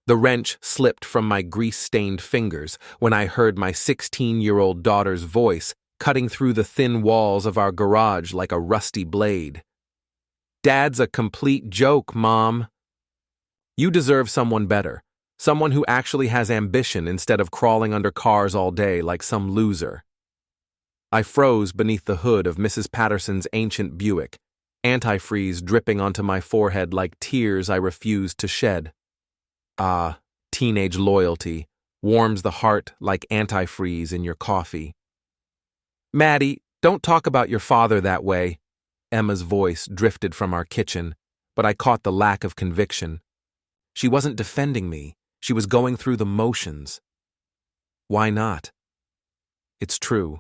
The wrench slipped from my grease-stained fingers when I heard my 16-year-old daughter's voice cutting through the thin walls of our garage like a rusty blade. "Dad's a complete joke, Mom." "You deserve someone better, someone who actually has ambition instead of crawling under cars all day like some loser." I froze beneath the hood of Mrs. Patterson's ancient Buick, antifreeze dripping onto my forehead like tears I refused to shed. Ah, teenage loyalty warms the heart like antifreeze in your coffee. "Maddie, don't talk about your father that way." Emma's voice drifted from our kitchen, but I caught the lack of conviction. She wasn't defending me, she was going through the motions. Why not? "It's true.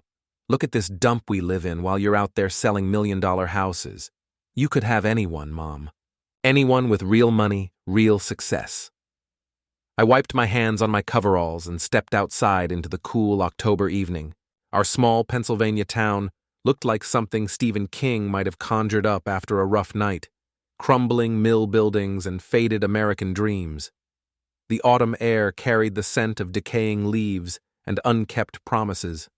Look at this dump we live in while you're out there selling million-dollar houses. You could have anyone, Mom. Anyone with real money, real success." I wiped my hands on my coveralls and stepped outside into the cool October evening. Our small Pennsylvania town looked like something Stephen King might have conjured up after a rough night. Crumbling mill buildings and faded American dreams. The autumn air carried the scent of decaying leaves and unkept promises.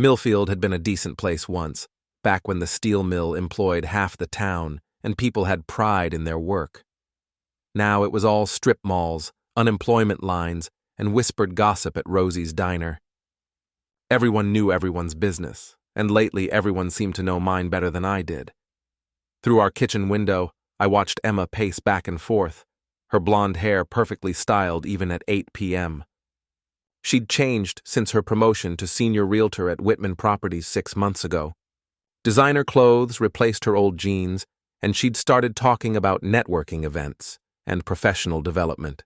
Millfield had been a decent place once, back when the steel mill employed half the town and people had pride in their work. Now it was all strip malls, unemployment lines, and whispered gossip at Rosie's diner. Everyone knew everyone's business, and lately everyone seemed to know mine better than I did. Through our kitchen window, I watched Emma pace back and forth, her blonde hair perfectly styled even at 8 p.m. She'd changed since her promotion to senior realtor at Whitman Properties 6 months ago. Designer clothes replaced her old jeans, and she'd started talking about networking events and professional development.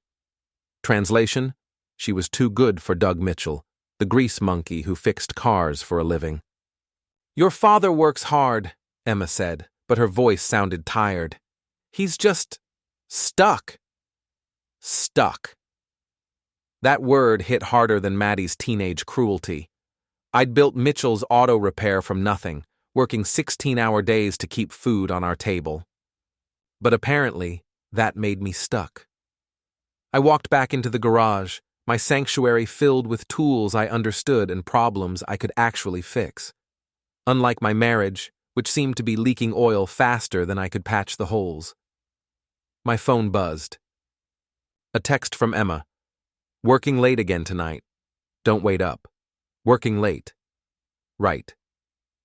Translation: she was too good for Doug Mitchell, the grease monkey who fixed cars for a living. "Your father works hard," Emma said, but her voice sounded tired. "He's just stuck." Stuck. That word hit harder than Maddie's teenage cruelty. I'd built Mitchell's auto repair from nothing, working 16-hour days to keep food on our table. But apparently, that made me stuck. I walked back into the garage, my sanctuary filled with tools I understood and problems I could actually fix. Unlike my marriage, which seemed to be leaking oil faster than I could patch the holes. My phone buzzed. A text from Emma. "Working late again tonight. Don't wait up. Working late." Right.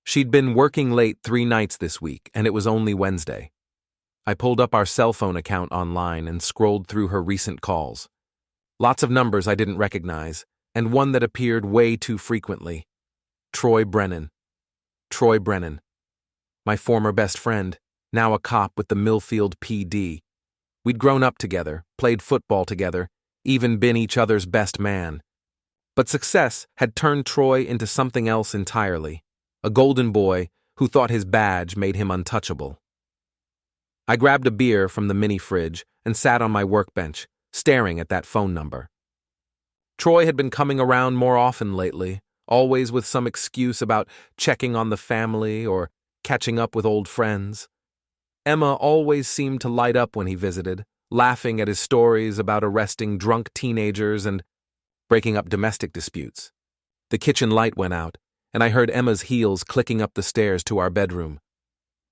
She'd been working late 3 nights this week, and it was only Wednesday. I pulled up our cell phone account online and scrolled through her recent calls. Lots of numbers I didn't recognize, and one that appeared way too frequently. Troy Brennan. Troy Brennan. My former best friend, now a cop with the Millfield PD. We'd grown up together, played football together, even been each other's best man. But success had turned Troy into something else entirely, a golden boy who thought his badge made him untouchable. I grabbed a beer from the mini fridge and sat on my workbench, staring at that phone number. Troy had been coming around more often lately, always with some excuse about checking on the family or catching up with old friends. Emma always seemed to light up when he visited, laughing at his stories about arresting drunk teenagers and breaking up domestic disputes. The kitchen light went out, and I heard Emma's heels clicking up the stairs to our bedroom.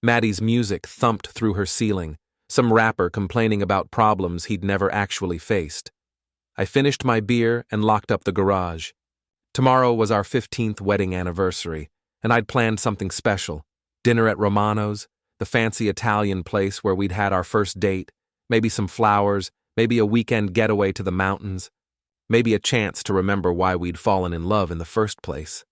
Maddie's music thumped through her ceiling, some rapper complaining about problems he'd never actually faced. I finished my beer and locked up the garage. Tomorrow was our 15th wedding anniversary, and I'd planned something special. Dinner at Romano's, the fancy Italian place where we'd had our first date, maybe some flowers, maybe a weekend getaway to the mountains, maybe a chance to remember why we'd fallen in love in the first place.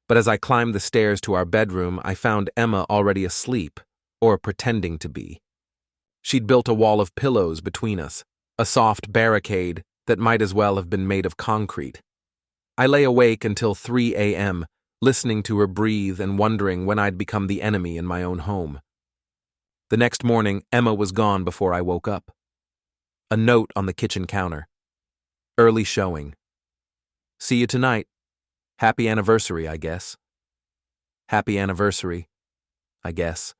But as I climbed the stairs to our bedroom, I found Emma already asleep, or pretending to be. She'd built a wall of pillows between us, a soft barricade that might as well have been made of concrete. I lay awake until 3 a.m., listening to her breathe and wondering when I'd become the enemy in my own home. The next morning, Emma was gone before I woke up. A note on the kitchen counter. Early showing. See you tonight. Happy anniversary, I guess. Happy anniversary, I guess.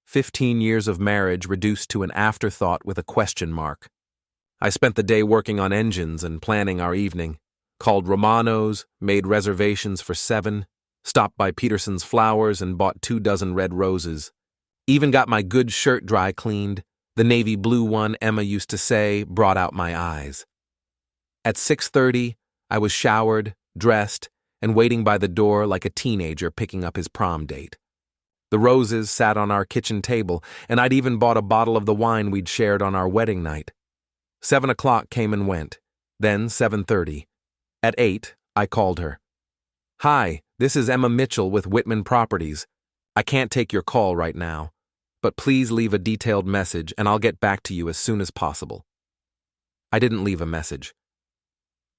15 years of marriage reduced to an afterthought with a question mark. I spent the day working on engines and planning our evening. Called Romano's, made reservations for 7, stopped by Peterson's Flowers and bought 24 red roses. Even got my good shirt dry cleaned. The navy blue one Emma used to say brought out my eyes. At 6:30, I was showered, dressed, and waiting by the door like a teenager picking up his prom date. The roses sat on our kitchen table, and I'd even bought a bottle of the wine we'd shared on our wedding night. 7 o'clock came and went, then 7:30. At 8, I called her. "Hi, this is Emma Mitchell with Whitman Properties. I can't take your call right now, but please leave a detailed message and I'll get back to you as soon as possible." I didn't leave a message.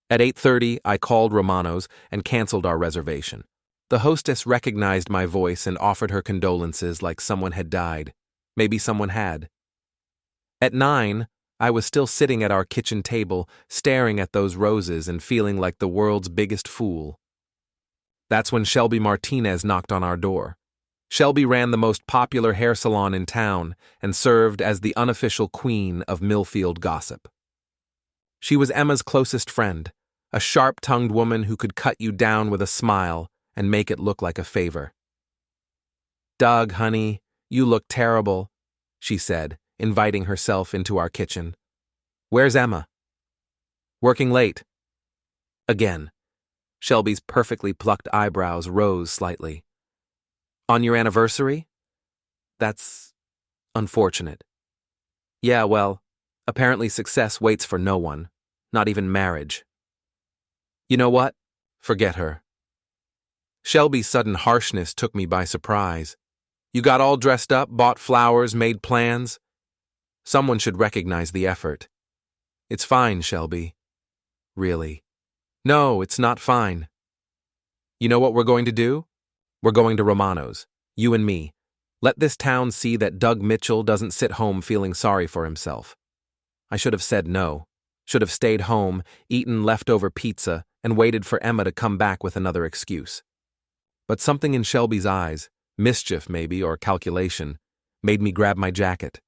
At 8:30, I called Romano's and canceled our reservation. The hostess recognized my voice and offered her condolences like someone had died. Maybe someone had. At 9, I was still sitting at our kitchen table, staring at those roses and feeling like the world's biggest fool. That's when Shelby Martinez knocked on our door. Shelby ran the most popular hair salon in town and served as the unofficial queen of Millfield gossip. She was Emma's closest friend, a sharp-tongued woman who could cut you down with a smile and make it look like a favor. "Doug, honey, you look terrible," she said, inviting herself into our kitchen. "Where's Emma?" "Working late." Again, Shelby's perfectly plucked eyebrows rose slightly. "On your anniversary? That's unfortunate." "Yeah, well, apparently success waits for no one, not even marriage." "You know what? Forget her." Shelby's sudden harshness took me by surprise. "You got all dressed up, bought flowers, made plans? Someone should recognize the effort." "It's fine, Shelby." "Really?" "No, it's not fine." "You know what we're going to do? We're going to Romano's, you and me. Let this town see that Doug Mitchell doesn't sit home feeling sorry for himself." I should have said no. Should have stayed home, eaten leftover pizza, and waited for Emma to come back with another excuse. But something in Shelby's eyes, mischief maybe or calculation, made me grab my jacket.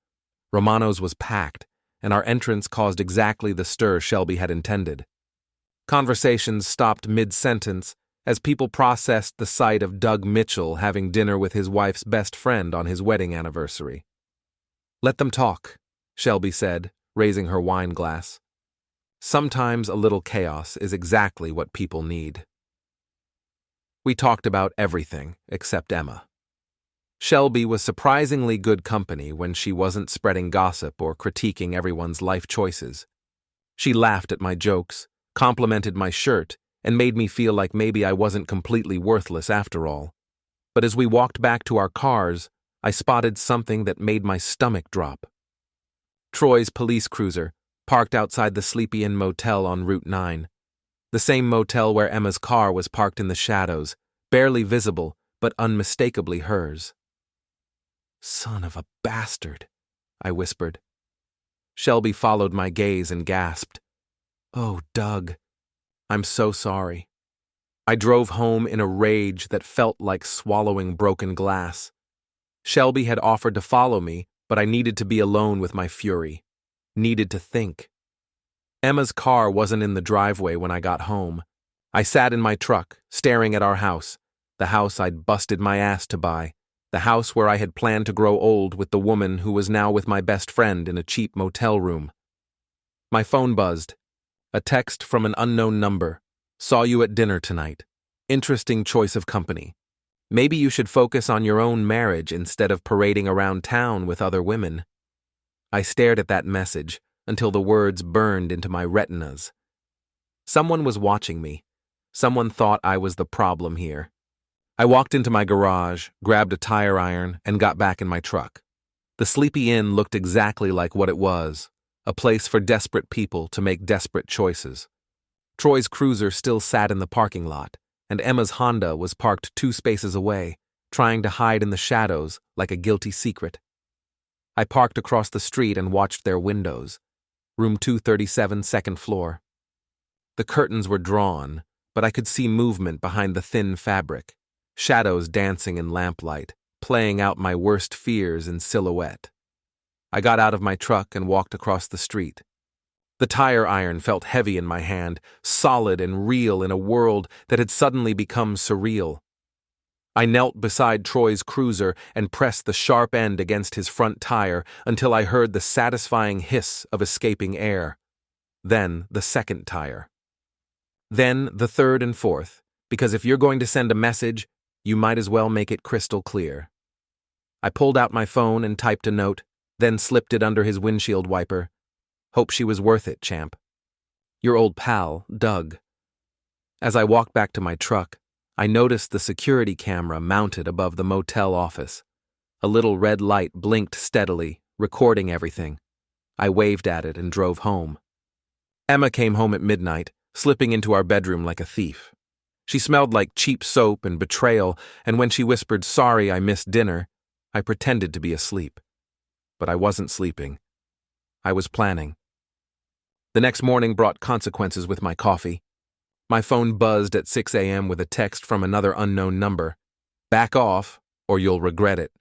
Romano's was packed, and our entrance caused exactly the stir Shelby had intended. Conversations stopped mid-sentence as people processed the sight of Doug Mitchell having dinner with his wife's best friend on his wedding anniversary. "Let them talk," Shelby said, raising her wine glass. "Sometimes a little chaos is exactly what people need." We talked about everything except Emma. Shelby was surprisingly good company when she wasn't spreading gossip or critiquing everyone's life choices. She laughed at my jokes, complimented my shirt, and made me feel like maybe I wasn't completely worthless after all. But as we walked back to our cars, I spotted something that made my stomach drop. Troy's police cruiser, parked outside the Sleepy Inn motel on Route 9. The same motel where Emma's car was parked in the shadows, barely visible, but unmistakably hers. "Son of a bastard," I whispered. Shelby followed my gaze and gasped. "Oh, Doug, I'm so sorry." I drove home in a rage that felt like swallowing broken glass. Shelby had offered to follow me, but I needed to be alone with my fury. Needed to think. Emma's car wasn't in the driveway when I got home. I sat in my truck, staring at our house, the house I'd busted my ass to buy, the house where I had planned to grow old with the woman who was now with my best friend in a cheap motel room. My phone buzzed. A text from an unknown number. "Saw you at dinner tonight. Interesting choice of company. Maybe you should focus on your own marriage instead of parading around town with other women." I stared at that message until the words burned into my retinas. Someone was watching me. Someone thought I was the problem here. I walked into my garage, grabbed a tire iron, and got back in my truck. The Sleepy Inn looked exactly like what it was, a place for desperate people to make desperate choices. Troy's cruiser still sat in the parking lot, and Emma's Honda was parked 2 spaces away, trying to hide in the shadows like a guilty secret. I parked across the street and watched their windows. Room 237, second floor. The curtains were drawn, but I could see movement behind the thin fabric, shadows dancing in lamplight, playing out my worst fears in silhouette. I got out of my truck and walked across the street. The tire iron felt heavy in my hand, solid and real in a world that had suddenly become surreal. I knelt beside Troy's cruiser and pressed the sharp end against his front tire until I heard the satisfying hiss of escaping air. Then the second tire. Then the third and fourth, because if you're going to send a message, you might as well make it crystal clear. I pulled out my phone and typed a note, then slipped it under his windshield wiper. Hope she was worth it, champ. Your old pal, Doug. As I walked back to my truck, I noticed the security camera mounted above the motel office. A little red light blinked steadily, recording everything. I waved at it and drove home. Emma came home at midnight, slipping into our bedroom like a thief. She smelled like cheap soap and betrayal, and when she whispered, "Sorry, I missed dinner," I pretended to be asleep. But I wasn't sleeping. I was planning. The next morning brought consequences with my coffee. My phone buzzed at 6 a.m. with a text from another unknown number. Back off, or you'll regret it.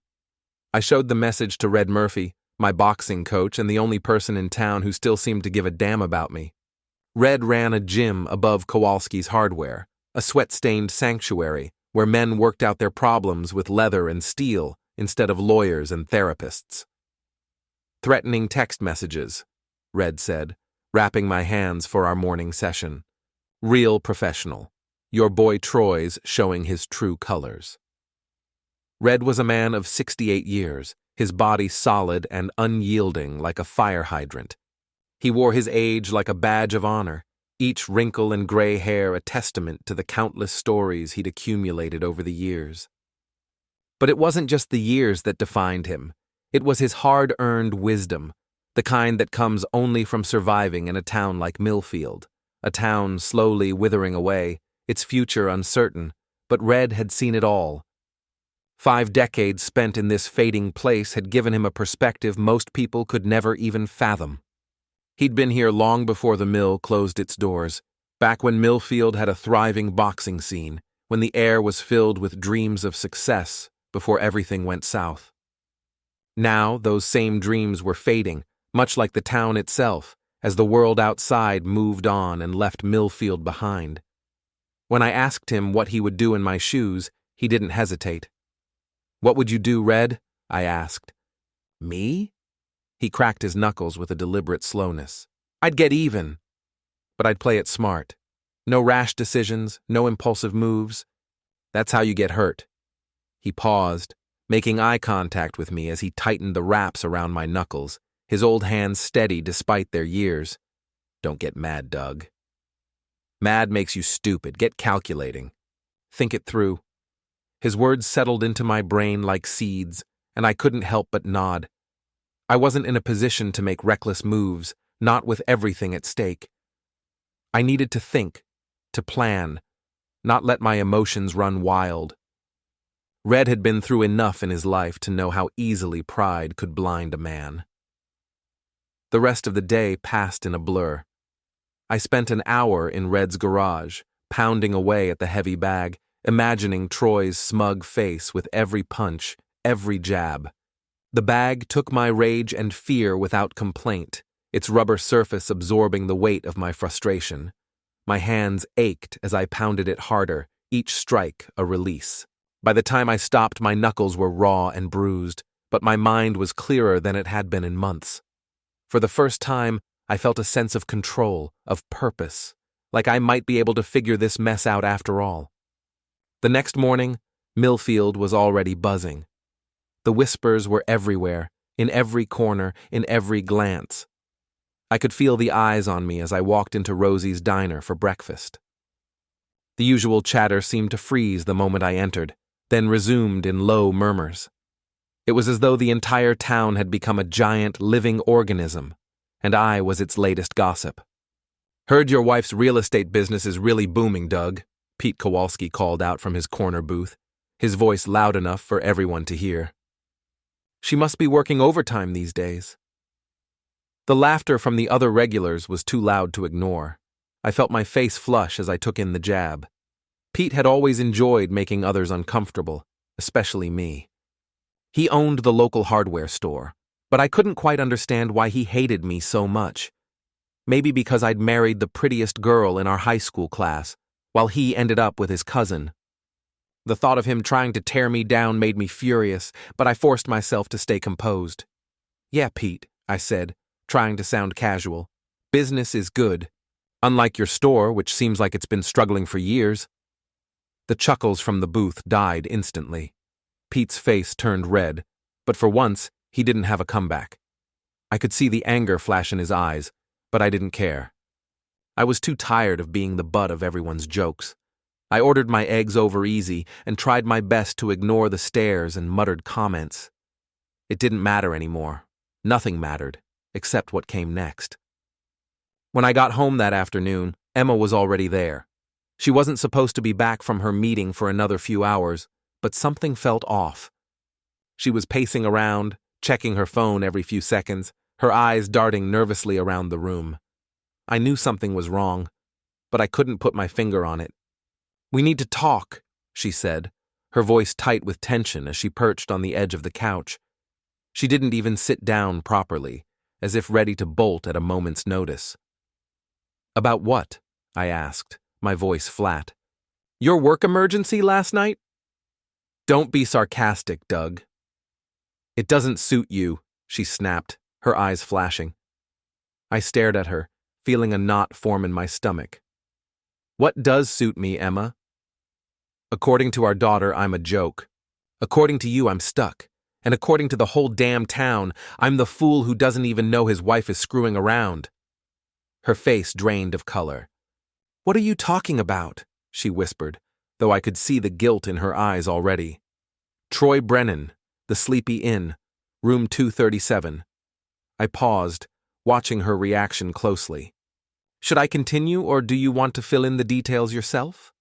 I showed the message to Red Murphy, my boxing coach and the only person in town who still seemed to give a damn about me. Red ran a gym above Kowalski's Hardware, a sweat-stained sanctuary where men worked out their problems with leather and steel instead of lawyers and therapists. Threatening text messages, Red said, wrapping my hands for our morning session. Real professional. Your boy Troy's showing his true colors. Red was a man of 68 years, his body solid and unyielding like a fire hydrant. He wore his age like a badge of honor, each wrinkle and gray hair a testament to the countless stories he'd accumulated over the years. But it wasn't just the years that defined him. It was his hard-earned wisdom, the kind that comes only from surviving in a town like Millfield. A town slowly withering away, its future uncertain, but Red had seen it all. 5 decades spent in this fading place had given him a perspective most people could never even fathom. He'd been here long before the mill closed its doors, back when Millfield had a thriving boxing scene, when the air was filled with dreams of success before everything went south. Now those same dreams were fading, much like the town itself, as the world outside moved on and left Millfield behind. When I asked him what he would do in my shoes, he didn't hesitate. "What would you do, Red?" I asked. "Me?" He cracked his knuckles with a deliberate slowness. "I'd get even. But I'd play it smart. No rash decisions, no impulsive moves. That's how you get hurt." He paused, making eye contact with me as he tightened the wraps around my knuckles, his old hands steady despite their years. "Don't get mad, Doug. Mad makes you stupid. Get calculating. Think it through." His words settled into my brain like seeds, and I couldn't help but nod. I wasn't in a position to make reckless moves, not with everything at stake. I needed to think, to plan, not let my emotions run wild. Red had been through enough in his life to know how easily pride could blind a man. The rest of the day passed in a blur. I spent an hour in Red's garage, pounding away at the heavy bag, imagining Troy's smug face with every punch, every jab. The bag took my rage and fear without complaint, its rubber surface absorbing the weight of my frustration. My hands ached as I pounded it harder, each strike a release. By the time I stopped, my knuckles were raw and bruised, but my mind was clearer than it had been in months. For the first time, I felt a sense of control, of purpose, like I might be able to figure this mess out after all. The next morning, Millfield was already buzzing. The whispers were everywhere, in every corner, in every glance. I could feel the eyes on me as I walked into Rosie's diner for breakfast. The usual chatter seemed to freeze the moment I entered, then resumed in low murmurs. It was as though the entire town had become a giant living organism, and I was its latest gossip. "Heard your wife's real estate business is really booming, Doug," Pete Kowalski called out from his corner booth, his voice loud enough for everyone to hear. "She must be working overtime these days." The laughter from the other regulars was too loud to ignore. I felt my face flush as I took in the jab. Pete had always enjoyed making others uncomfortable, especially me. He owned the local hardware store, but I couldn't quite understand why he hated me so much. Maybe because I'd married the prettiest girl in our high school class, while he ended up with his cousin. The thought of him trying to tear me down made me furious, but I forced myself to stay composed. "Yeah, Pete," I said, trying to sound casual. "Business is good. Unlike your store, which seems like it's been struggling for years." The chuckles from the booth died instantly. Pete's face turned red, but for once, he didn't have a comeback. I could see the anger flash in his eyes, but I didn't care. I was too tired of being the butt of everyone's jokes. I ordered my eggs over easy and tried my best to ignore the stares and muttered comments. It didn't matter anymore. Nothing mattered, except what came next. When I got home that afternoon, Emma was already there. She wasn't supposed to be back from her meeting for another few hours, but something felt off. She was pacing around, checking her phone every few seconds, her eyes darting nervously around the room. I knew something was wrong, but I couldn't put my finger on it. "We need to talk," she said, her voice tight with tension as she perched on the edge of the couch. She didn't even sit down properly, as if ready to bolt at a moment's notice. "About what?" I asked, my voice flat. "Your work emergency last night?" "Don't be sarcastic, Doug." "It doesn't suit you," she snapped, her eyes flashing. I stared at her, feeling a knot form in my stomach. "What does suit me, Emma?" "According to our daughter, I'm a joke. According to you, I'm stuck. And according to the whole damn town, I'm the fool who doesn't even know his wife is screwing around." Her face drained of color. "What are you talking about?" she whispered, though I could see the guilt in her eyes already. "Troy Brennan, the Sleepy Inn, room 237. I paused, watching her reaction closely. "Should I continue, or do you want to fill in the details yourself?"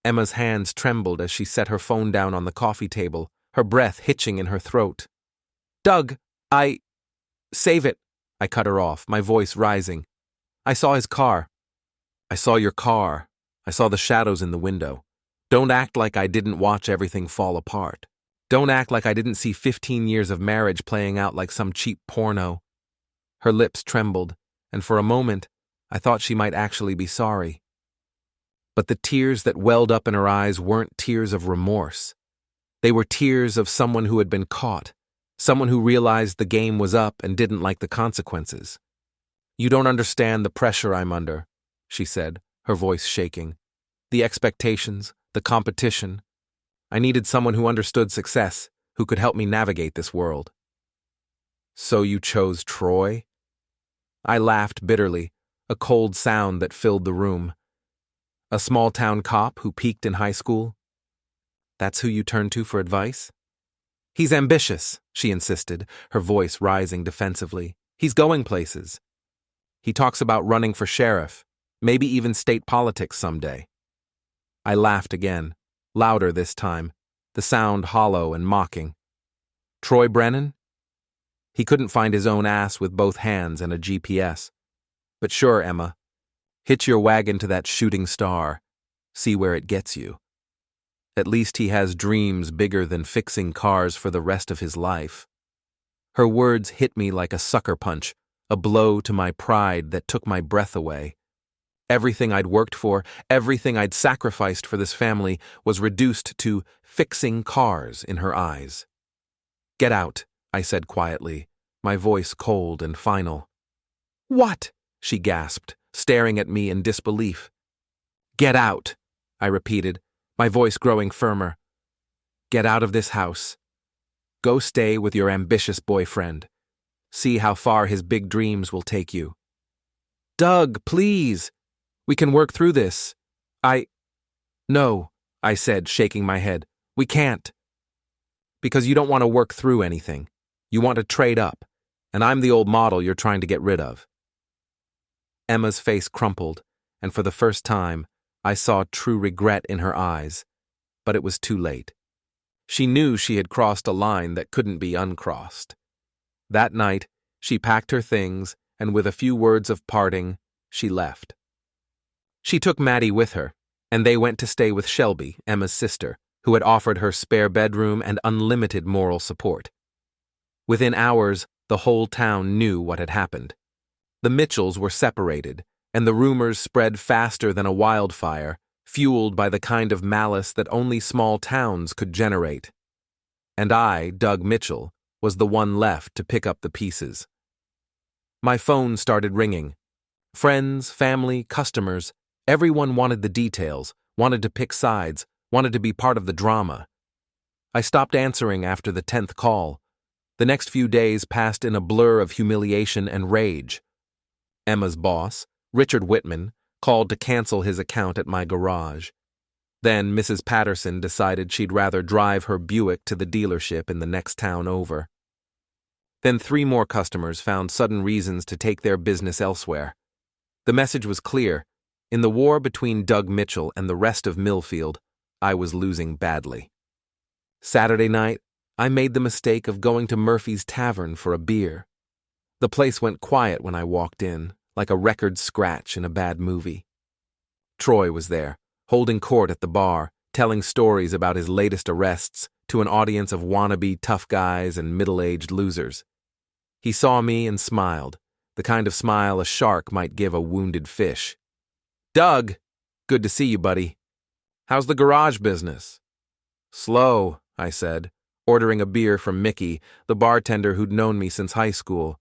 Emma's hands trembled as she set her phone down on the coffee table, her breath hitching in her throat. "Doug, Save it," I cut her off, my voice rising. "I saw his car." "I saw your car. I saw the shadows in the window. Don't act like I didn't watch everything fall apart. Don't act like I didn't see 15 years of marriage playing out like some cheap porno." Her lips trembled, and for a moment, I thought she might actually be sorry. But the tears that welled up in her eyes weren't tears of remorse. They were tears of someone who had been caught, someone who realized the game was up and didn't like the consequences. "You don't understand the pressure I'm under," she said, her voice shaking. "The expectations, the competition. I needed someone who understood success, who could help me navigate this world." "So you chose Troy?" I laughed bitterly, a cold sound that filled the room. "A small-town cop who peaked in high school? That's who you turn to for advice?" "He's ambitious," she insisted, her voice rising defensively. "He's going places. He talks about running for sheriff, maybe even state politics someday." I laughed again, louder this time, the sound hollow and mocking. "Troy Brennan? He couldn't find his own ass with both hands and a GPS. But sure, Emma, hitch your wagon to that shooting star. See where it gets you. At least he has dreams bigger than fixing cars for the rest of his life." Her words hit me like a sucker punch, a blow to my pride that took my breath away. Everything I'd worked for, everything I'd sacrificed for this family was reduced to fixing cars in her eyes. "Get out," I said quietly, my voice cold and final. "What?" she gasped, staring at me in disbelief. "Get out," I repeated, my voice growing firmer. "Get out of this house. Go stay with your ambitious boyfriend. See how far his big dreams will take you." "Doug, please. We can work through this." "No," I said, shaking my head. "We can't." "Because you don't want to work through anything. You want to trade up, and I'm the old model you're trying to get rid of." Emma's face crumpled, and for the first time, I saw true regret in her eyes, but it was too late. She knew she had crossed a line that couldn't be uncrossed. That night, she packed her things, and with a few words of parting, she left. She took Maddie with her, and they went to stay with Shelby, Emma's sister, who had offered her spare bedroom and unlimited moral support. Within hours, the whole town knew what had happened. The Mitchells were separated, and the rumors spread faster than a wildfire, fueled by the kind of malice that only small towns could generate. And I, Doug Mitchell, was the one left to pick up the pieces. My phone started ringing. Friends, family, customers, everyone wanted the details, wanted to pick sides, wanted to be part of the drama. I stopped answering after the 10th call. The next few days passed in a blur of humiliation and rage. Emma's boss, Richard Whitman, called to cancel his account at my garage. Then Mrs. Patterson decided she'd rather drive her Buick to the dealership in the next town over. Then 3 more customers found sudden reasons to take their business elsewhere. The message was clear. In the war between Doug Mitchell and the rest of Millfield, I was losing badly. Saturday night, I made the mistake of going to Murphy's Tavern for a beer. The place went quiet when I walked in, like a record scratch in a bad movie. Troy was there, holding court at the bar, telling stories about his latest arrests to an audience of wannabe tough guys and middle-aged losers. He saw me and smiled, the kind of smile a shark might give a wounded fish. "Doug, good to see you, buddy. How's the garage business?" "Slow," I said, ordering a beer from Mickey, the bartender who'd known me since high school.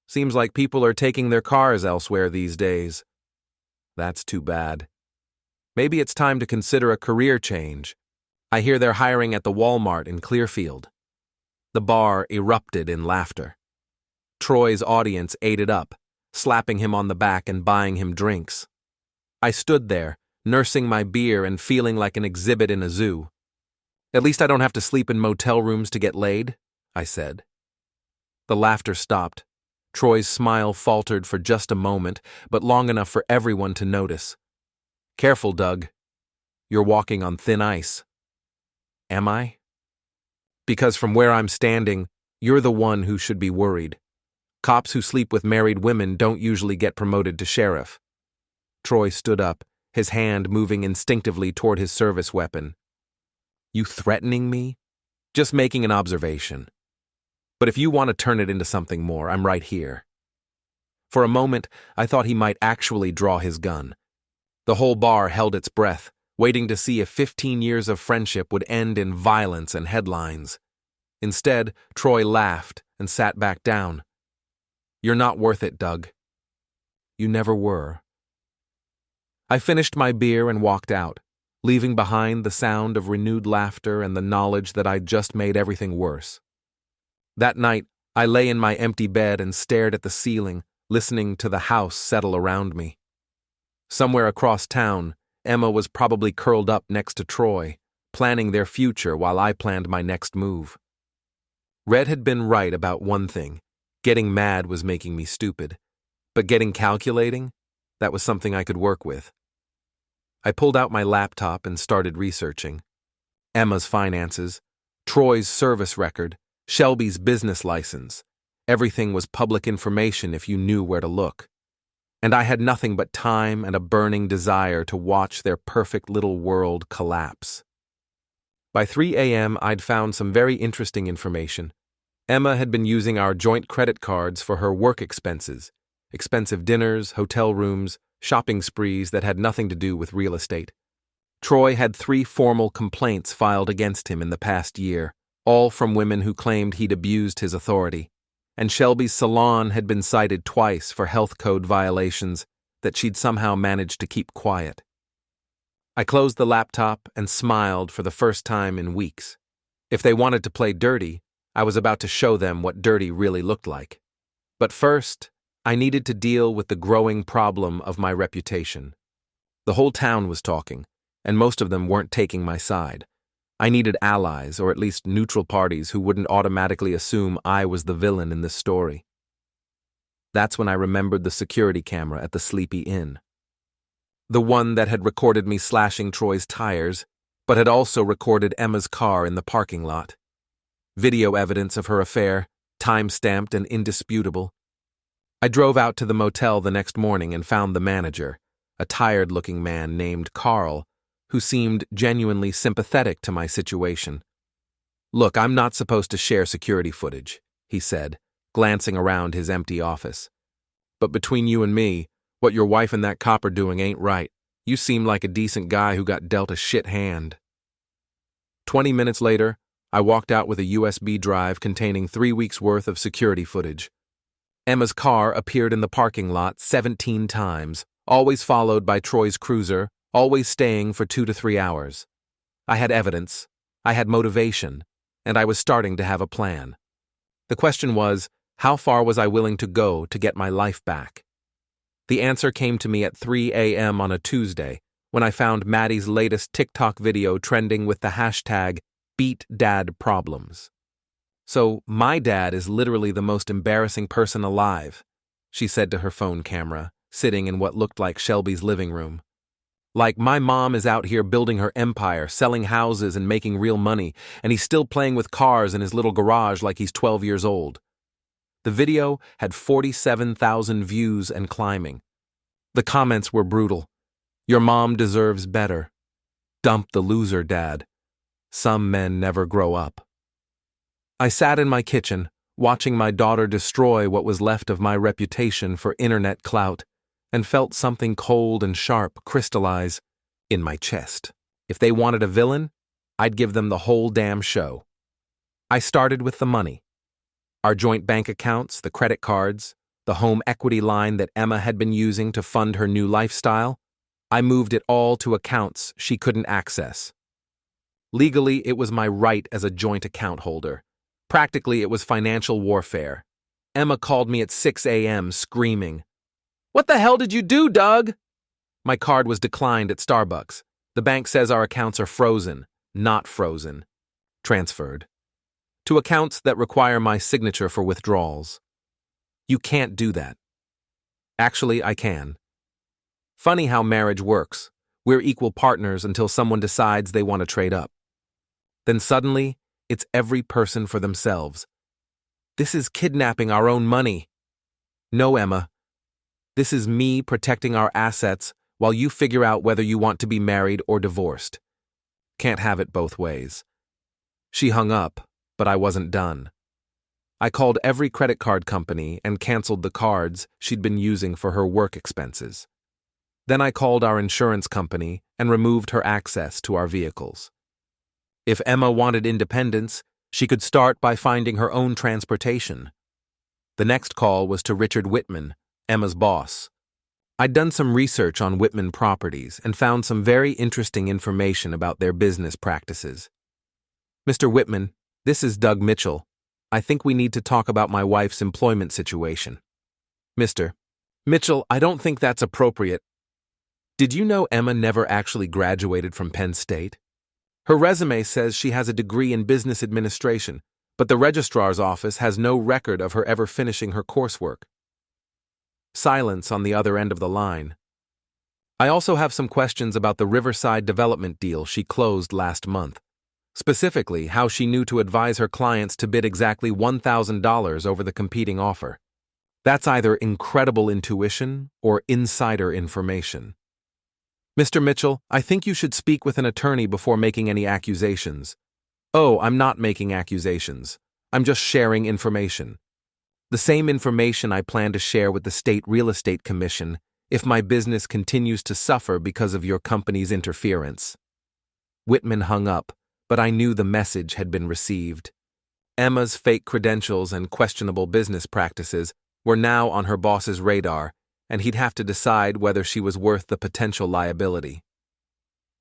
"Seems like people are taking their cars elsewhere these days." "That's too bad. Maybe it's time to consider a career change. I hear they're hiring at the Walmart in Clearfield." The bar erupted in laughter. Troy's audience ate it up, slapping him on the back and buying him drinks. I stood there, nursing my beer and feeling like an exhibit in a zoo. "At least I don't have to sleep in motel rooms to get laid," I said. The laughter stopped. Troy's smile faltered for just a moment, but long enough for everyone to notice. "Careful, Doug. You're walking on thin ice." "Am I?" "Because from where I'm standing, you're the one who should be worried. Cops who sleep with married women don't usually get promoted to sheriff." Troy stood up, his hand moving instinctively toward his service weapon. "You threatening me?" "Just making an observation. But if you want to turn it into something more, I'm right here." For a moment, I thought he might actually draw his gun. The whole bar held its breath, waiting to see if 15 years of friendship would end in violence and headlines. Instead, Troy laughed and sat back down. "You're not worth it, Doug. You never were." I finished my beer and walked out, leaving behind the sound of renewed laughter and the knowledge that I'd just made everything worse. That night, I lay in my empty bed and stared at the ceiling, listening to the house settle around me. Somewhere across town, Emma was probably curled up next to Troy, planning their future while I planned my next move. Red had been right about one thing. Getting mad was making me stupid. But getting calculating? That was something I could work with. I pulled out my laptop and started researching. Emma's finances, Troy's service record, Shelby's business license. Everything was public information if you knew where to look. And I had nothing but time and a burning desire to watch their perfect little world collapse. By 3 a.m., I'd found some very interesting information. Emma had been using our joint credit cards for her work expenses, expensive dinners, hotel rooms, shopping sprees that had nothing to do with real estate. Troy had 3 formal complaints filed against him in the past year, all from women who claimed he'd abused his authority. And Shelby's salon had been cited twice for health code violations that she'd somehow managed to keep quiet. I closed the laptop and smiled for the first time in weeks. If they wanted to play dirty, I was about to show them what dirty really looked like. But first, I needed to deal with the growing problem of my reputation. The whole town was talking, and most of them weren't taking my side. I needed allies, or at least neutral parties who wouldn't automatically assume I was the villain in this story. That's when I remembered the security camera at the Sleepy Inn. The one that had recorded me slashing Troy's tires, but had also recorded Emma's car in the parking lot. Video evidence of her affair, time-stamped and indisputable. I drove out to the motel the next morning and found the manager, a tired-looking man named Carl, who seemed genuinely sympathetic to my situation. "Look, I'm not supposed to share security footage," he said, glancing around his empty office. But between you and me, what your wife and that cop are doing ain't right. You seem like a decent guy who got dealt a shit hand. 20 minutes later, I walked out with a USB drive containing 3 weeks' worth of security footage. Emma's car appeared in the parking lot 17 times, always followed by Troy's cruiser, always staying for 2 to 3 hours. I had evidence, I had motivation, and I was starting to have a plan. The question was, how far was I willing to go to get my life back? The answer came to me at 3 a.m. on a Tuesday, when I found Maddie's latest TikTok video trending with the hashtag #BeatDadProblems. So, my dad is literally the most embarrassing person alive, she said to her phone camera, sitting in what looked like Shelby's living room. Like, my mom is out here building her empire, selling houses and making real money, and he's still playing with cars in his little garage like he's 12 years old. The video had 47,000 views and climbing. The comments were brutal. Your mom deserves better. Dump the loser, Dad. Some men never grow up. I sat in my kitchen, watching my daughter destroy what was left of my reputation for internet clout, and felt something cold and sharp crystallize in my chest. If they wanted a villain, I'd give them the whole damn show. I started with the money. Our joint bank accounts, the credit cards, the home equity line that Emma had been using to fund her new lifestyle. I moved it all to accounts she couldn't access. Legally, it was my right as a joint account holder. Practically, it was financial warfare. Emma called me at 6 a.m. screaming, "What the hell did you do, Doug?" My card was declined at Starbucks. The bank says our accounts are frozen, not frozen. Transferred. To accounts that require my signature for withdrawals. You can't do that. Actually, I can. Funny how marriage works. We're equal partners until someone decides they want to trade up. Then suddenly, it's every person for themselves. This is kidnapping our own money. No, Emma. This is me protecting our assets while you figure out whether you want to be married or divorced. Can't have it both ways. She hung up, but I wasn't done. I called every credit card company and canceled the cards she'd been using for her work expenses. Then I called our insurance company and removed her access to our vehicles. If Emma wanted independence, she could start by finding her own transportation. The next call was to Richard Whitman, Emma's boss. I'd done some research on Whitman Properties and found some very interesting information about their business practices. "Mr. Whitman, this is Doug Mitchell. I think we need to talk about my wife's employment situation." "Mr. Mitchell, I don't think that's appropriate. Did you know Emma never actually graduated from Penn State? Her resume says she has a degree in business administration, but the registrar's office has no record of her ever finishing her coursework." Silence on the other end of the line. I also have some questions about the Riverside development deal she closed last month. Specifically, how she knew to advise her clients to bid exactly $1,000 over the competing offer. That's either incredible intuition or insider information. "Mr. Mitchell, I think you should speak with an attorney before making any accusations." "Oh, I'm not making accusations. I'm just sharing information. The same information I plan to share with the State Real Estate Commission if my business continues to suffer because of your company's interference." Whitman hung up, but I knew the message had been received. Emma's fake credentials and questionable business practices were now on her boss's radar, and he'd have to decide whether she was worth the potential liability.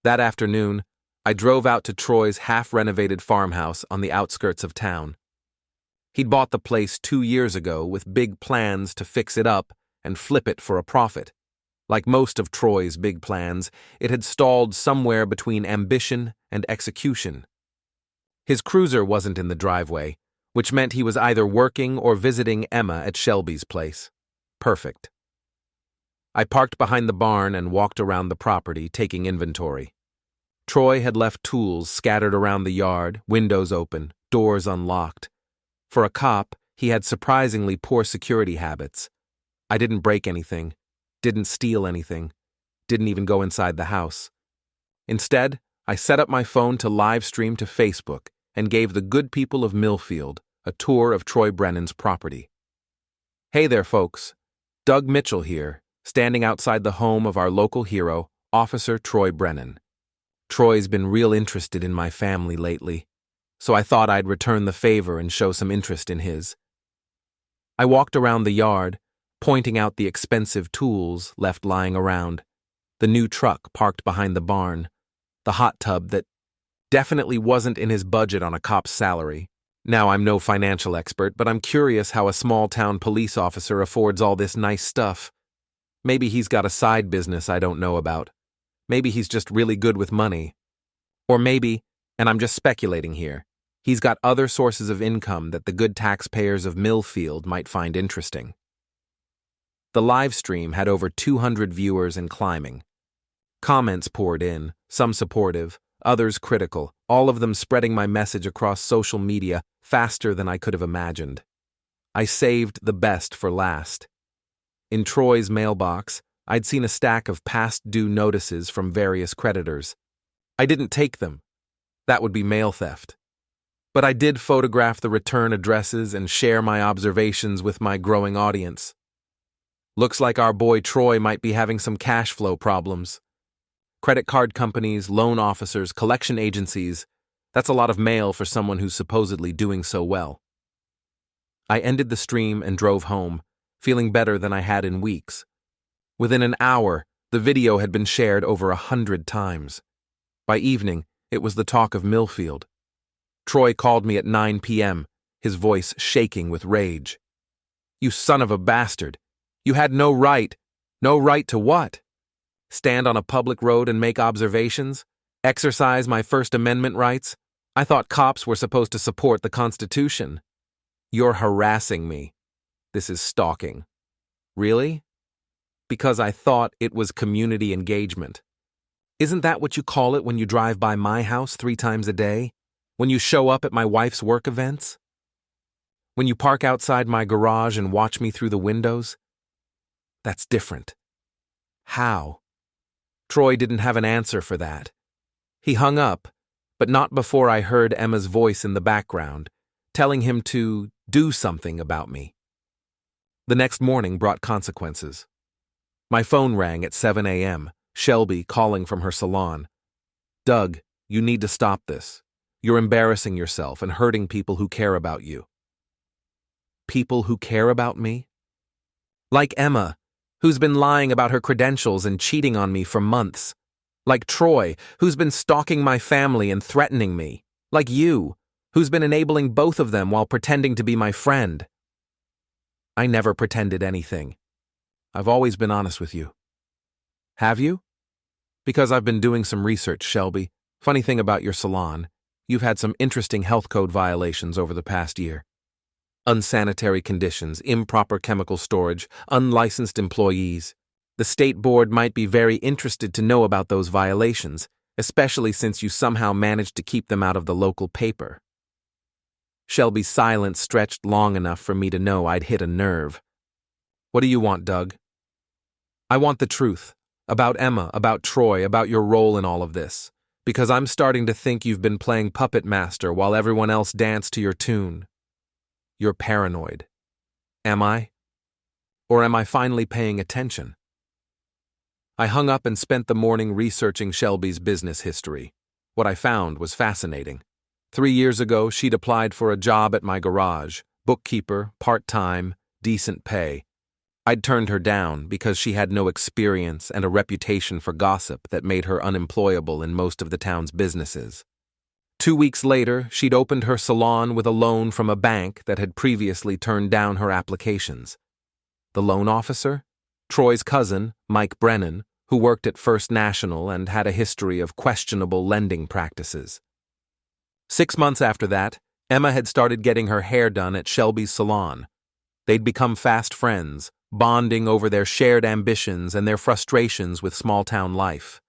That afternoon, I drove out to Troy's half-renovated farmhouse on the outskirts of town. He'd bought the place 2 years ago with big plans to fix it up and flip it for a profit. Like most of Troy's big plans, it had stalled somewhere between ambition and execution. His cruiser wasn't in the driveway, which meant he was either working or visiting Emma at Shelby's place. Perfect. I parked behind the barn and walked around the property, taking inventory. Troy had left tools scattered around the yard, windows open, doors unlocked. For a cop, he had surprisingly poor security habits. I didn't break anything, didn't steal anything, didn't even go inside the house. Instead, I set up my phone to live stream to Facebook and gave the good people of Millfield a tour of Troy Brennan's property. "Hey there, folks. Doug Mitchell here, standing outside the home of our local hero, Officer Troy Brennan. Troy's been real interested in my family lately, so I thought I'd return the favor and show some interest in his. I walked around the yard, pointing out the expensive tools left lying around, the new truck parked behind the barn, the hot tub that definitely wasn't in his budget on a cop's salary. Now, I'm no financial expert, but I'm curious how a small-town police officer affords all this nice stuff. Maybe he's got a side business I don't know about. Maybe he's just really good with money. Or maybe, and I'm just speculating here, he's got other sources of income that the good taxpayers of Millfield might find interesting. The live stream had over 200 viewers and climbing. Comments poured in, some supportive, others critical, all of them spreading my message across social media faster than I could have imagined. I saved the best for last. In Troy's mailbox, I'd seen a stack of past due notices from various creditors. I didn't take them. That would be mail theft. But I did photograph the return addresses and share my observations with my growing audience. Looks like our boy Troy might be having some cash flow problems. Credit card companies, loan officers, collection agencies, that's a lot of mail for someone who's supposedly doing so well. I ended the stream and drove home, feeling better than I had in weeks. Within an hour, the video had been shared over 100 times. By evening, it was the talk of Millfield. Troy called me at 9 p.m., his voice shaking with rage. "You son of a bastard! You had no right. No right to what? Stand on a public road and make observations? Exercise my First Amendment rights? I thought cops were supposed to support the Constitution. You're harassing me. This is stalking." Really? Because I thought it was community engagement. Isn't that what you call it when you drive by my house 3 times a day? When you show up at my wife's work events? When you park outside my garage and watch me through the windows? That's different. How? Troy didn't have an answer for that. He hung up, but not before I heard Emma's voice in the background, telling him to do something about me. The next morning brought consequences. My phone rang at 7 a.m., Shelby calling from her salon. "Doug, you need to stop this. You're embarrassing yourself and hurting people who care about you." People who care about me? Like Emma, who's been lying about her credentials and cheating on me for months. Like Troy, who's been stalking my family and threatening me. Like you, who's been enabling both of them while pretending to be my friend. I never pretended anything. I've always been honest with you. Have you? Because I've been doing some research, Shelby. Funny thing about your salon, you've had some interesting health code violations over the past year. Unsanitary conditions, improper chemical storage, unlicensed employees. The state board might be very interested to know about those violations, especially since you somehow managed to keep them out of the local paper. Shelby's silence stretched long enough for me to know I'd hit a nerve. What do you want, Doug? I want the truth. About Emma, about Troy, about your role in all of this. Because I'm starting to think you've been playing puppet master while everyone else danced to your tune. You're paranoid. Am I? Or am I finally paying attention? I hung up and spent the morning researching Shelby's business history. What I found was fascinating. 3 years ago, she'd applied for a job at my garage, bookkeeper, part-time, decent pay. I'd turned her down because she had no experience and a reputation for gossip that made her unemployable in most of the town's businesses. 2 weeks later, she'd opened her salon with a loan from a bank that had previously turned down her applications. The loan officer? Troy's cousin, Mike Brennan, who worked at First National and had a history of questionable lending practices. 6 months after that, Emma had started getting her hair done at Shelby's salon. They'd become fast friends, bonding over their shared ambitions and their frustrations with small-town life.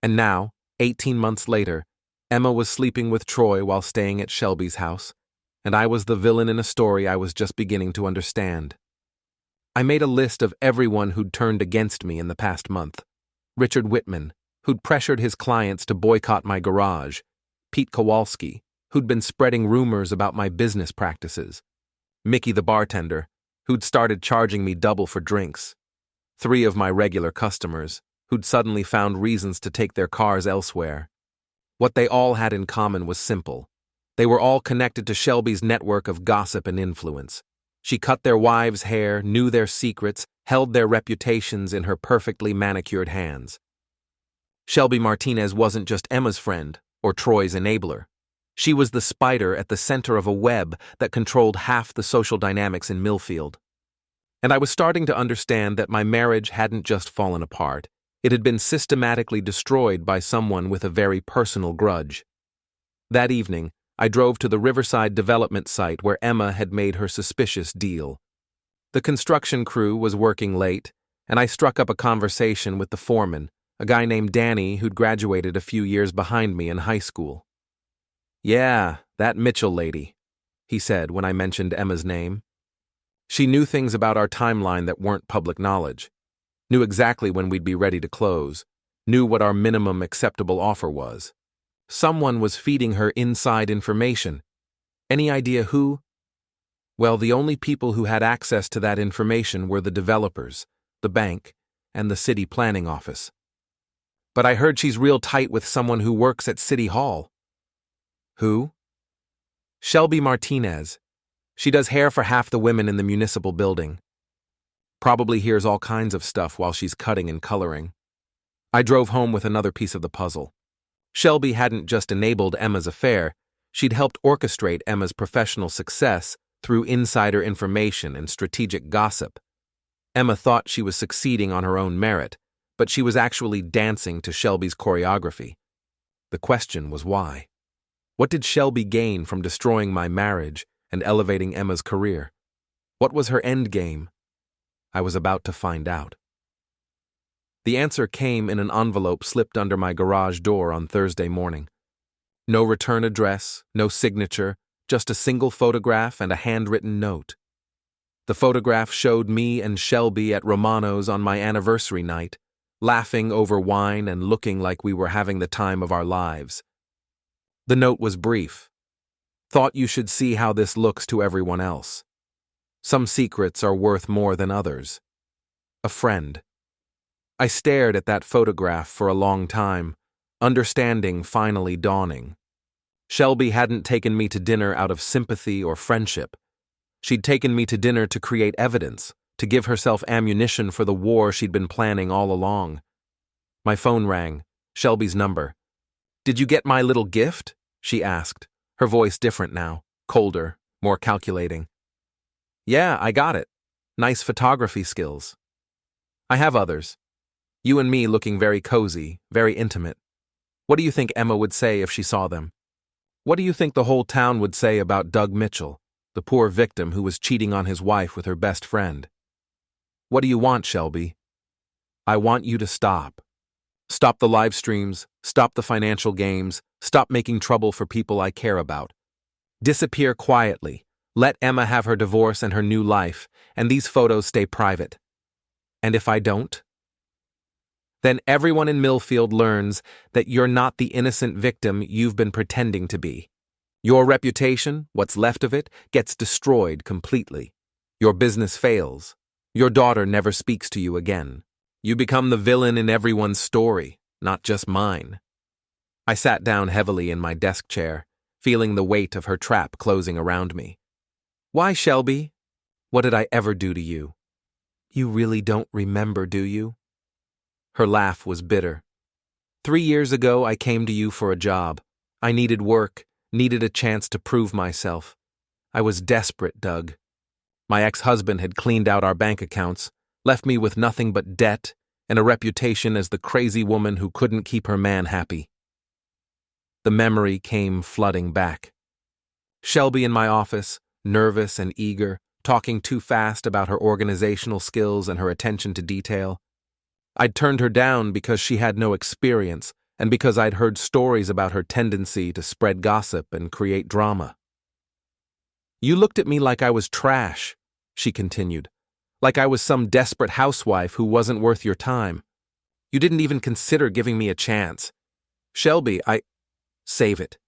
And now, 18 months later, Emma was sleeping with Troy while staying at Shelby's house, and I was the villain in a story I was just beginning to understand. I made a list of everyone who'd turned against me in the past month. Richard Whitman, who'd pressured his clients to boycott my garage. Pete Kowalski, who'd been spreading rumors about my business practices. Mickey the bartender, who'd started charging me double for drinks. 3 of my regular customers, who'd suddenly found reasons to take their cars elsewhere. What they all had in common was simple. They were all connected to Shelby's network of gossip and influence. She cut their wives' hair, knew their secrets, held their reputations in her perfectly manicured hands. Shelby Martinez wasn't just Emma's friend or Troy's enabler. She was the spider at the center of a web that controlled half the social dynamics in Millfield. And I was starting to understand that my marriage hadn't just fallen apart. It had been systematically destroyed by someone with a very personal grudge. That evening, I drove to the Riverside development site where Emma had made her suspicious deal. The construction crew was working late, and I struck up a conversation with the foreman, a guy named Danny who'd graduated a few years behind me in high school. "Yeah, that Mitchell lady," he said when I mentioned Emma's name. She knew things about our timeline that weren't public knowledge, knew exactly when we'd be ready to close, knew what our minimum acceptable offer was. Someone was feeding her inside information. Any idea who? Well, the only people who had access to that information were the developers, the bank, and the city planning office. But I heard she's real tight with someone who works at City Hall. Who? Shelby Martinez. She does hair for half the women in the municipal building. Probably hears all kinds of stuff while she's cutting and coloring. I drove home with another piece of the puzzle. Shelby hadn't just enabled Emma's affair, she'd helped orchestrate Emma's professional success through insider information and strategic gossip. Emma thought she was succeeding on her own merit, but she was actually dancing to Shelby's choreography. The question was why? What did Shelby gain from destroying my marriage and elevating Emma's career? What was her end game? I was about to find out. The answer came in an envelope slipped under my garage door on Thursday morning. No return address, no signature, just a single photograph and a handwritten note. The photograph showed me and Shelby at Romano's on my anniversary night, laughing over wine and looking like we were having the time of our lives. The note was brief. Thought you should see how this looks to everyone else. Some secrets are worth more than others. A friend. I stared at that photograph for a long time, understanding finally dawning. Shelby hadn't taken me to dinner out of sympathy or friendship. She'd taken me to dinner to create evidence, to give herself ammunition for the war she'd been planning all along. My phone rang, Shelby's number. "Did you get my little gift?" she asked, her voice different now, colder, more calculating. "Yeah, I got it. Nice photography skills." "I have others. You and me looking very cozy, very intimate. What do you think Emma would say if she saw them? What do you think the whole town would say about Doug Mitchell, the poor victim who was cheating on his wife with her best friend? What do you want, Shelby? I want you to stop. Stop the live streams, stop the financial games, stop making trouble for people I care about. Disappear quietly. Let Emma have her divorce and her new life, and these photos stay private. And if I don't? Then everyone in Millfield learns that you're not the innocent victim you've been pretending to be. Your reputation, what's left of it, gets destroyed completely. Your business fails. Your daughter never speaks to you again. You become the villain in everyone's story, not just mine. I sat down heavily in my desk chair, feeling the weight of her trap closing around me. Why, Shelby? What did I ever do to you? You really don't remember, do you? Her laugh was bitter. 3 years ago, I came to you for a job. I needed work, needed a chance to prove myself. I was desperate, Doug. My ex-husband had cleaned out our bank accounts, left me with nothing but debt and a reputation as the crazy woman who couldn't keep her man happy. The memory came flooding back. Shelby in my office, nervous and eager, talking too fast about her organizational skills and her attention to detail. I'd turned her down because she had no experience and because I'd heard stories about her tendency to spread gossip and create drama. You looked at me like I was trash, she continued, like I was some desperate housewife who wasn't worth your time. You didn't even consider giving me a chance. Shelby, Save it.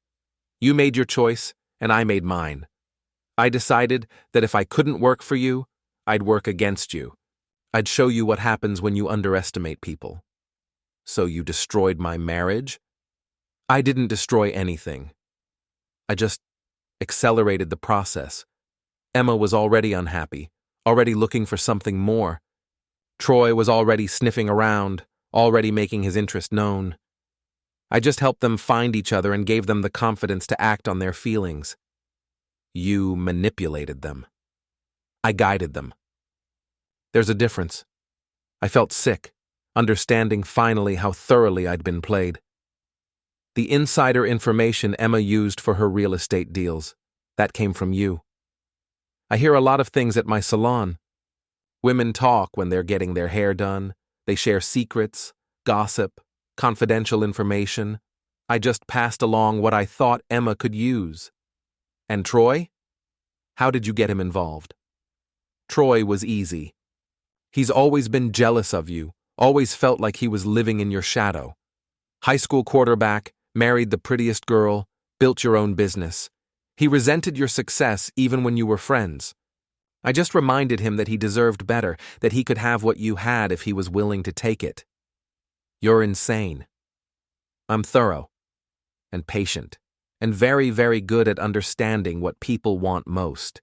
You made your choice, and I made mine. I decided that if I couldn't work for you, I'd work against you. I'd show you what happens when you underestimate people. So you destroyed my marriage? I didn't destroy anything. I just accelerated the process. Emma was already unhappy, already looking for something more. Troy was already sniffing around, already making his interest known. I just helped them find each other and gave them the confidence to act on their feelings. You manipulated them. I guided them. There's a difference. I felt sick, understanding finally how thoroughly I'd been played. The insider information Emma used for her real estate deals, that came from you. I hear a lot of things at my salon. Women talk when they're getting their hair done. They share secrets, gossip, confidential information. I just passed along what I thought Emma could use. And Troy? How did you get him involved? Troy was easy. He's always been jealous of you, always felt like he was living in your shadow. High school quarterback, married the prettiest girl, built your own business. He resented your success even when you were friends. I just reminded him that he deserved better, that he could have what you had if he was willing to take it. You're insane. I'm thorough and patient and very, very good at understanding what people want most.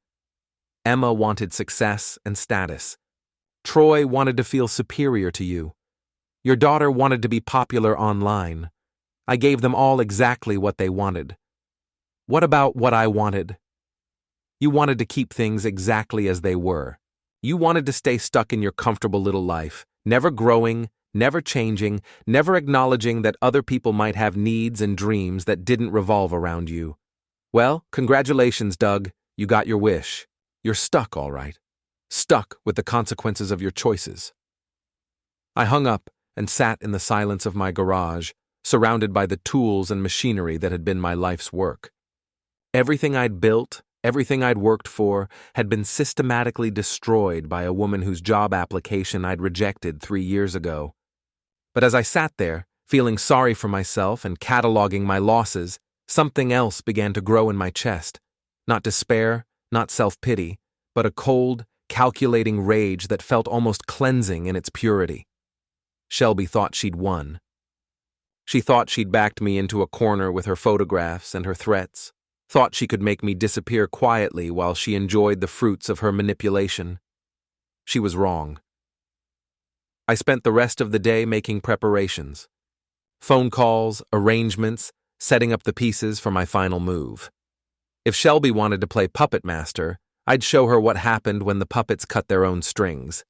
Emma wanted success and status. Troy wanted to feel superior to you. Your daughter wanted to be popular online. I gave them all exactly what they wanted. What about what I wanted? You wanted to keep things exactly as they were. You wanted to stay stuck in your comfortable little life, never growing, never changing, never acknowledging that other people might have needs and dreams that didn't revolve around you. Well, congratulations, Doug. You got your wish. You're stuck, all right. Stuck with the consequences of your choices. I hung up and sat in the silence of my garage, surrounded by the tools and machinery that had been my life's work. Everything I'd built, everything I'd worked for, had been systematically destroyed by a woman whose job application I'd rejected 3 years ago. But as I sat there, feeling sorry for myself and cataloging my losses, something else began to grow in my chest. Not despair, not self-pity, but a cold, calculating rage that felt almost cleansing in its purity. Shelby thought she'd won. She thought she'd backed me into a corner with her photographs and her threats, thought she could make me disappear quietly while she enjoyed the fruits of her manipulation. She was wrong. I spent the rest of the day making preparations. Phone calls, arrangements, setting up the pieces for my final move. If Shelby wanted to play puppet master, I'd show her what happened when the puppets cut their own strings.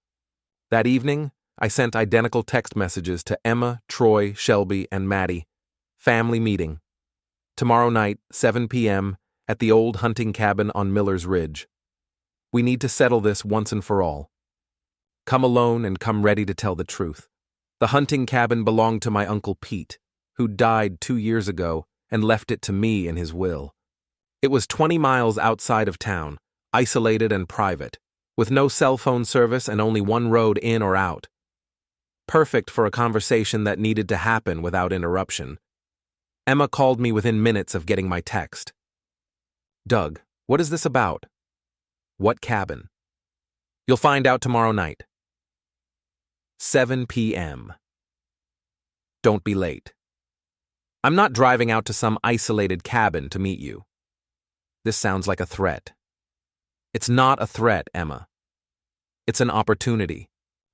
That evening, I sent identical text messages to Emma, Troy, Shelby, and Maddie. Family meeting. Tomorrow night, 7 p.m., at the old hunting cabin on Miller's Ridge. We need to settle this once and for all. Come alone and come ready to tell the truth. The hunting cabin belonged to my Uncle Pete, who died 2 years ago and left it to me in his will. It was 20 miles outside of town, isolated and private, with no cell phone service and only one road in or out. Perfect for a conversation that needed to happen without interruption. Emma called me within minutes of getting my text. Doug, what is this about? What cabin? You'll find out tomorrow night. 7 p.m. Don't be late. I'm not driving out to some isolated cabin to meet you. This sounds like a threat. It's not a threat, Emma. It's an opportunity.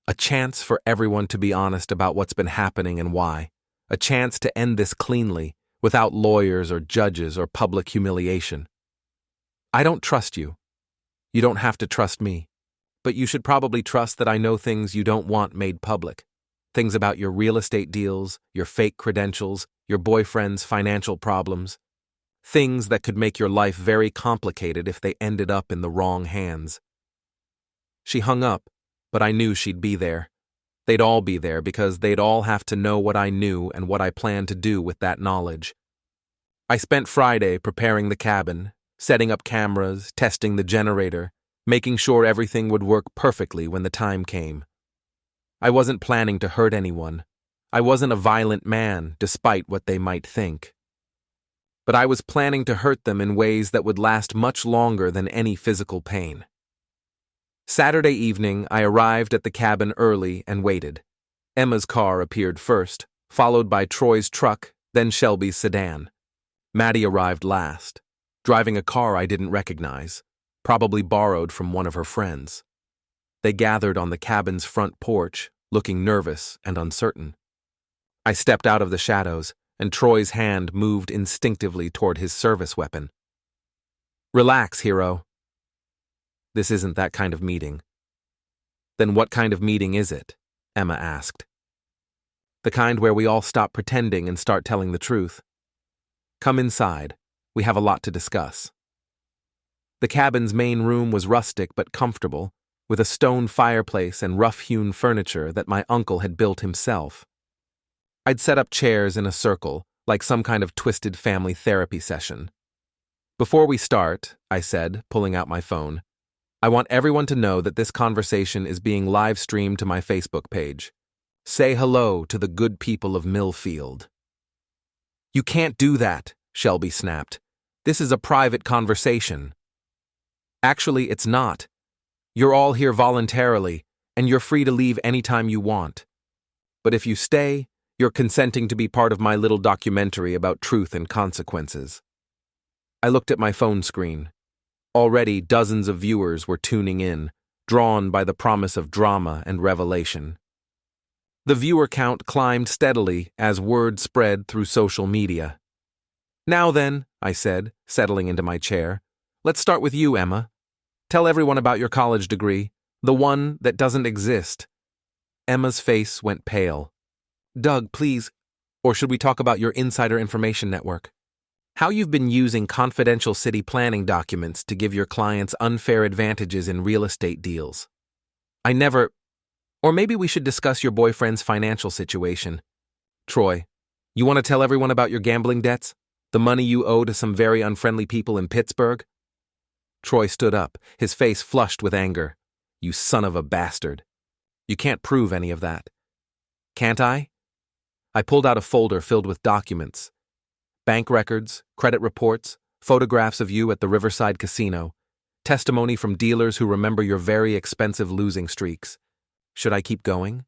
A chance for everyone to be honest about what's been happening and why. A chance to end this cleanly, without lawyers or judges or public humiliation. I don't trust you. You don't have to trust me. But you should probably trust that I know things you don't want made public. Things about your real estate deals, your fake credentials, your boyfriend's financial problems. Things that could make your life very complicated if they ended up in the wrong hands. She hung up, but I knew she'd be there. They'd all be there because they'd all have to know what I knew and what I planned to do with that knowledge. I spent Friday preparing the cabin, setting up cameras, testing the generator, making sure everything would work perfectly when the time came. I wasn't planning to hurt anyone. I wasn't a violent man, despite what they might think. But I was planning to hurt them in ways that would last much longer than any physical pain. Saturday evening, I arrived at the cabin early and waited. Emma's car appeared first, followed by Troy's truck, then Shelby's sedan. Maddie arrived last, driving a car I didn't recognize, probably borrowed from one of her friends. They gathered on the cabin's front porch, looking nervous and uncertain. I stepped out of the shadows, and Troy's hand moved instinctively toward his service weapon. "Relax, hero. This isn't that kind of meeting." "Then what kind of meeting is it?" Emma asked. "The kind where we all stop pretending and start telling the truth. Come inside. We have a lot to discuss." The cabin's main room was rustic but comfortable, with a stone fireplace and rough-hewn furniture that my uncle had built himself. I'd set up chairs in a circle, like some kind of twisted family therapy session. "Before we start," I said, pulling out my phone, "I want everyone to know that this conversation is being live-streamed to my Facebook page. Say hello to the good people of Millfield." "You can't do that," Shelby snapped. "This is a private conversation." "Actually, it's not. You're all here voluntarily, and you're free to leave anytime you want. But if you stay, you're consenting to be part of my little documentary about truth and consequences." I looked at my phone screen. Already dozens of viewers were tuning in, drawn by the promise of drama and revelation. The viewer count climbed steadily as word spread through social media. "Now then," I said, settling into my chair, "let's start with you, Emma. Tell everyone about your college degree, the one that doesn't exist." Emma's face went pale. "Doug, please, or should we talk about your insider information network? How you've been using confidential city planning documents to give your clients unfair advantages in real estate deals. I never... Or maybe we should discuss your boyfriend's financial situation. Troy, you want to tell everyone about your gambling debts? The money you owe to some very unfriendly people in Pittsburgh?" Troy stood up, his face flushed with anger. "You son of a bastard. You can't prove any of that." "Can't I?" I pulled out a folder filled with documents. Bank records, credit reports, photographs of you at the Riverside Casino, testimony from dealers who remember your very expensive losing streaks. Should I keep going?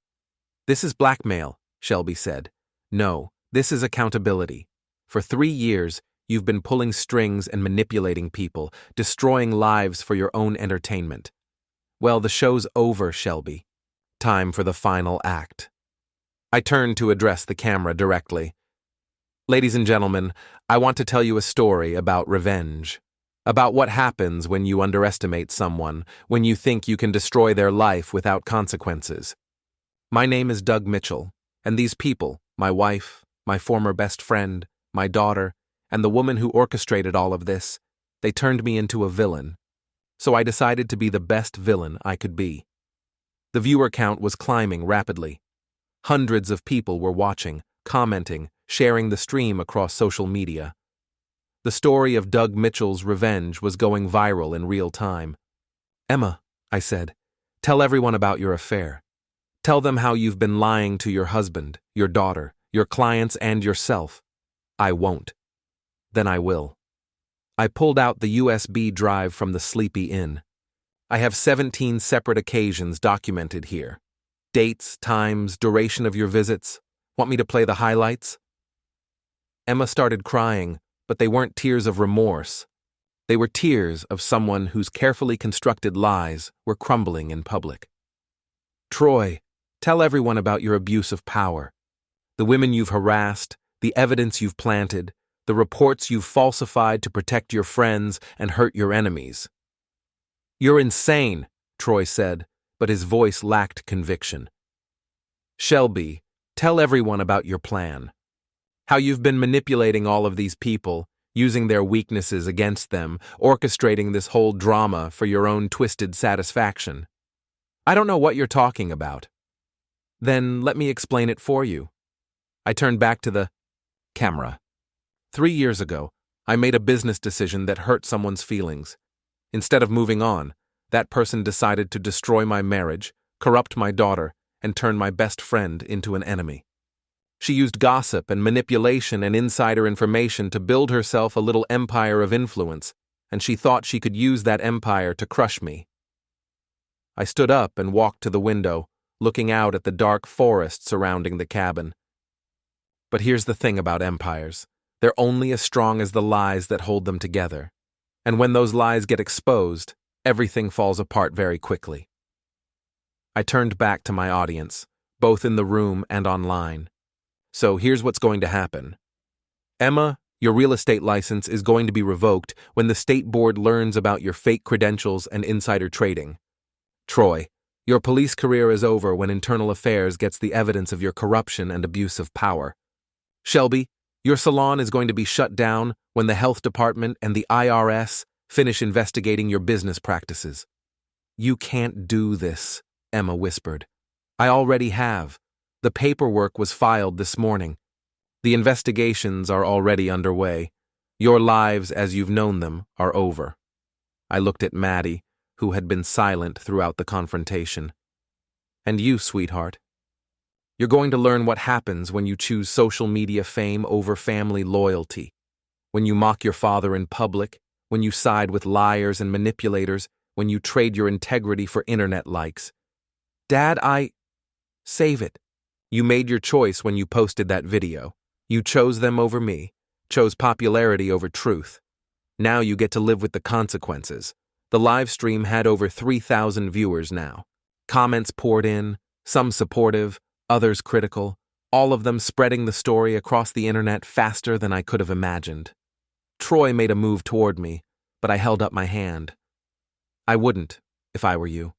"This is blackmail," Shelby said. "No, this is accountability. For 3 years, you've been pulling strings and manipulating people, destroying lives for your own entertainment. Well, the show's over, Shelby. Time for the final act." I turned to address the camera directly. "Ladies and gentlemen, I want to tell you a story about revenge. About what happens when you underestimate someone, when you think you can destroy their life without consequences. My name is Doug Mitchell, and these people, my wife, my former best friend, my daughter, and the woman who orchestrated all of this, they turned me into a villain. So I decided to be the best villain I could be." The viewer count was climbing rapidly. Hundreds of people were watching, commenting, sharing the stream across social media. The story of Doug Mitchell's revenge was going viral in real time. "Emma," I said, "tell everyone about your affair. Tell them how you've been lying to your husband, your daughter, your clients, and yourself." "I won't." "Then I will." I pulled out the USB drive from the Sleepy Inn. I have 17 separate occasions documented here. Dates, times, duration of your visits. Want me to play the highlights? Emma started crying, but they weren't tears of remorse. They were tears of someone whose carefully constructed lies were crumbling in public. "Troy, tell everyone about your abuse of power. The women you've harassed, the evidence you've planted, the reports you've falsified to protect your friends and hurt your enemies." "You're insane," Troy said, but his voice lacked conviction. "Shelby, tell everyone about your plan. How you've been manipulating all of these people, using their weaknesses against them, orchestrating this whole drama for your own twisted satisfaction." "I don't know what you're talking about." "Then let me explain it for you." I turned back to the camera. 3 years ago, I made a business decision that hurt someone's feelings. Instead of moving on, that person decided to destroy my marriage, corrupt my daughter, and turn my best friend into an enemy. She used gossip and manipulation and insider information to build herself a little empire of influence, and she thought she could use that empire to crush me. I stood up and walked to the window, looking out at the dark forest surrounding the cabin. But here's the thing about empires. They're only as strong as the lies that hold them together. And when those lies get exposed, everything falls apart very quickly. I turned back to my audience, both in the room and online. So here's what's going to happen. Emma, your real estate license is going to be revoked when the state board learns about your fake credentials and insider trading. Troy, your police career is over when Internal Affairs gets the evidence of your corruption and abuse of power. Shelby, your salon is going to be shut down when the health department and the IRS finish investigating your business practices. You can't do this, Emma whispered. I already have. The paperwork was filed this morning. The investigations are already underway. Your lives as you've known them are over. I looked at Maddie, who had been silent throughout the confrontation. And you, sweetheart? You're going to learn what happens when you choose social media fame over family loyalty, when you mock your father in public, when you side with liars and manipulators, when you trade your integrity for internet likes. Dad, Save it. You made your choice when you posted that video. You chose them over me, chose popularity over truth. Now you get to live with the consequences. The live stream had over 3,000 viewers now. Comments poured in, some supportive, others critical, all of them spreading the story across the internet faster than I could have imagined. Troy made a move toward me, but I held up my hand. I wouldn't, if I were you.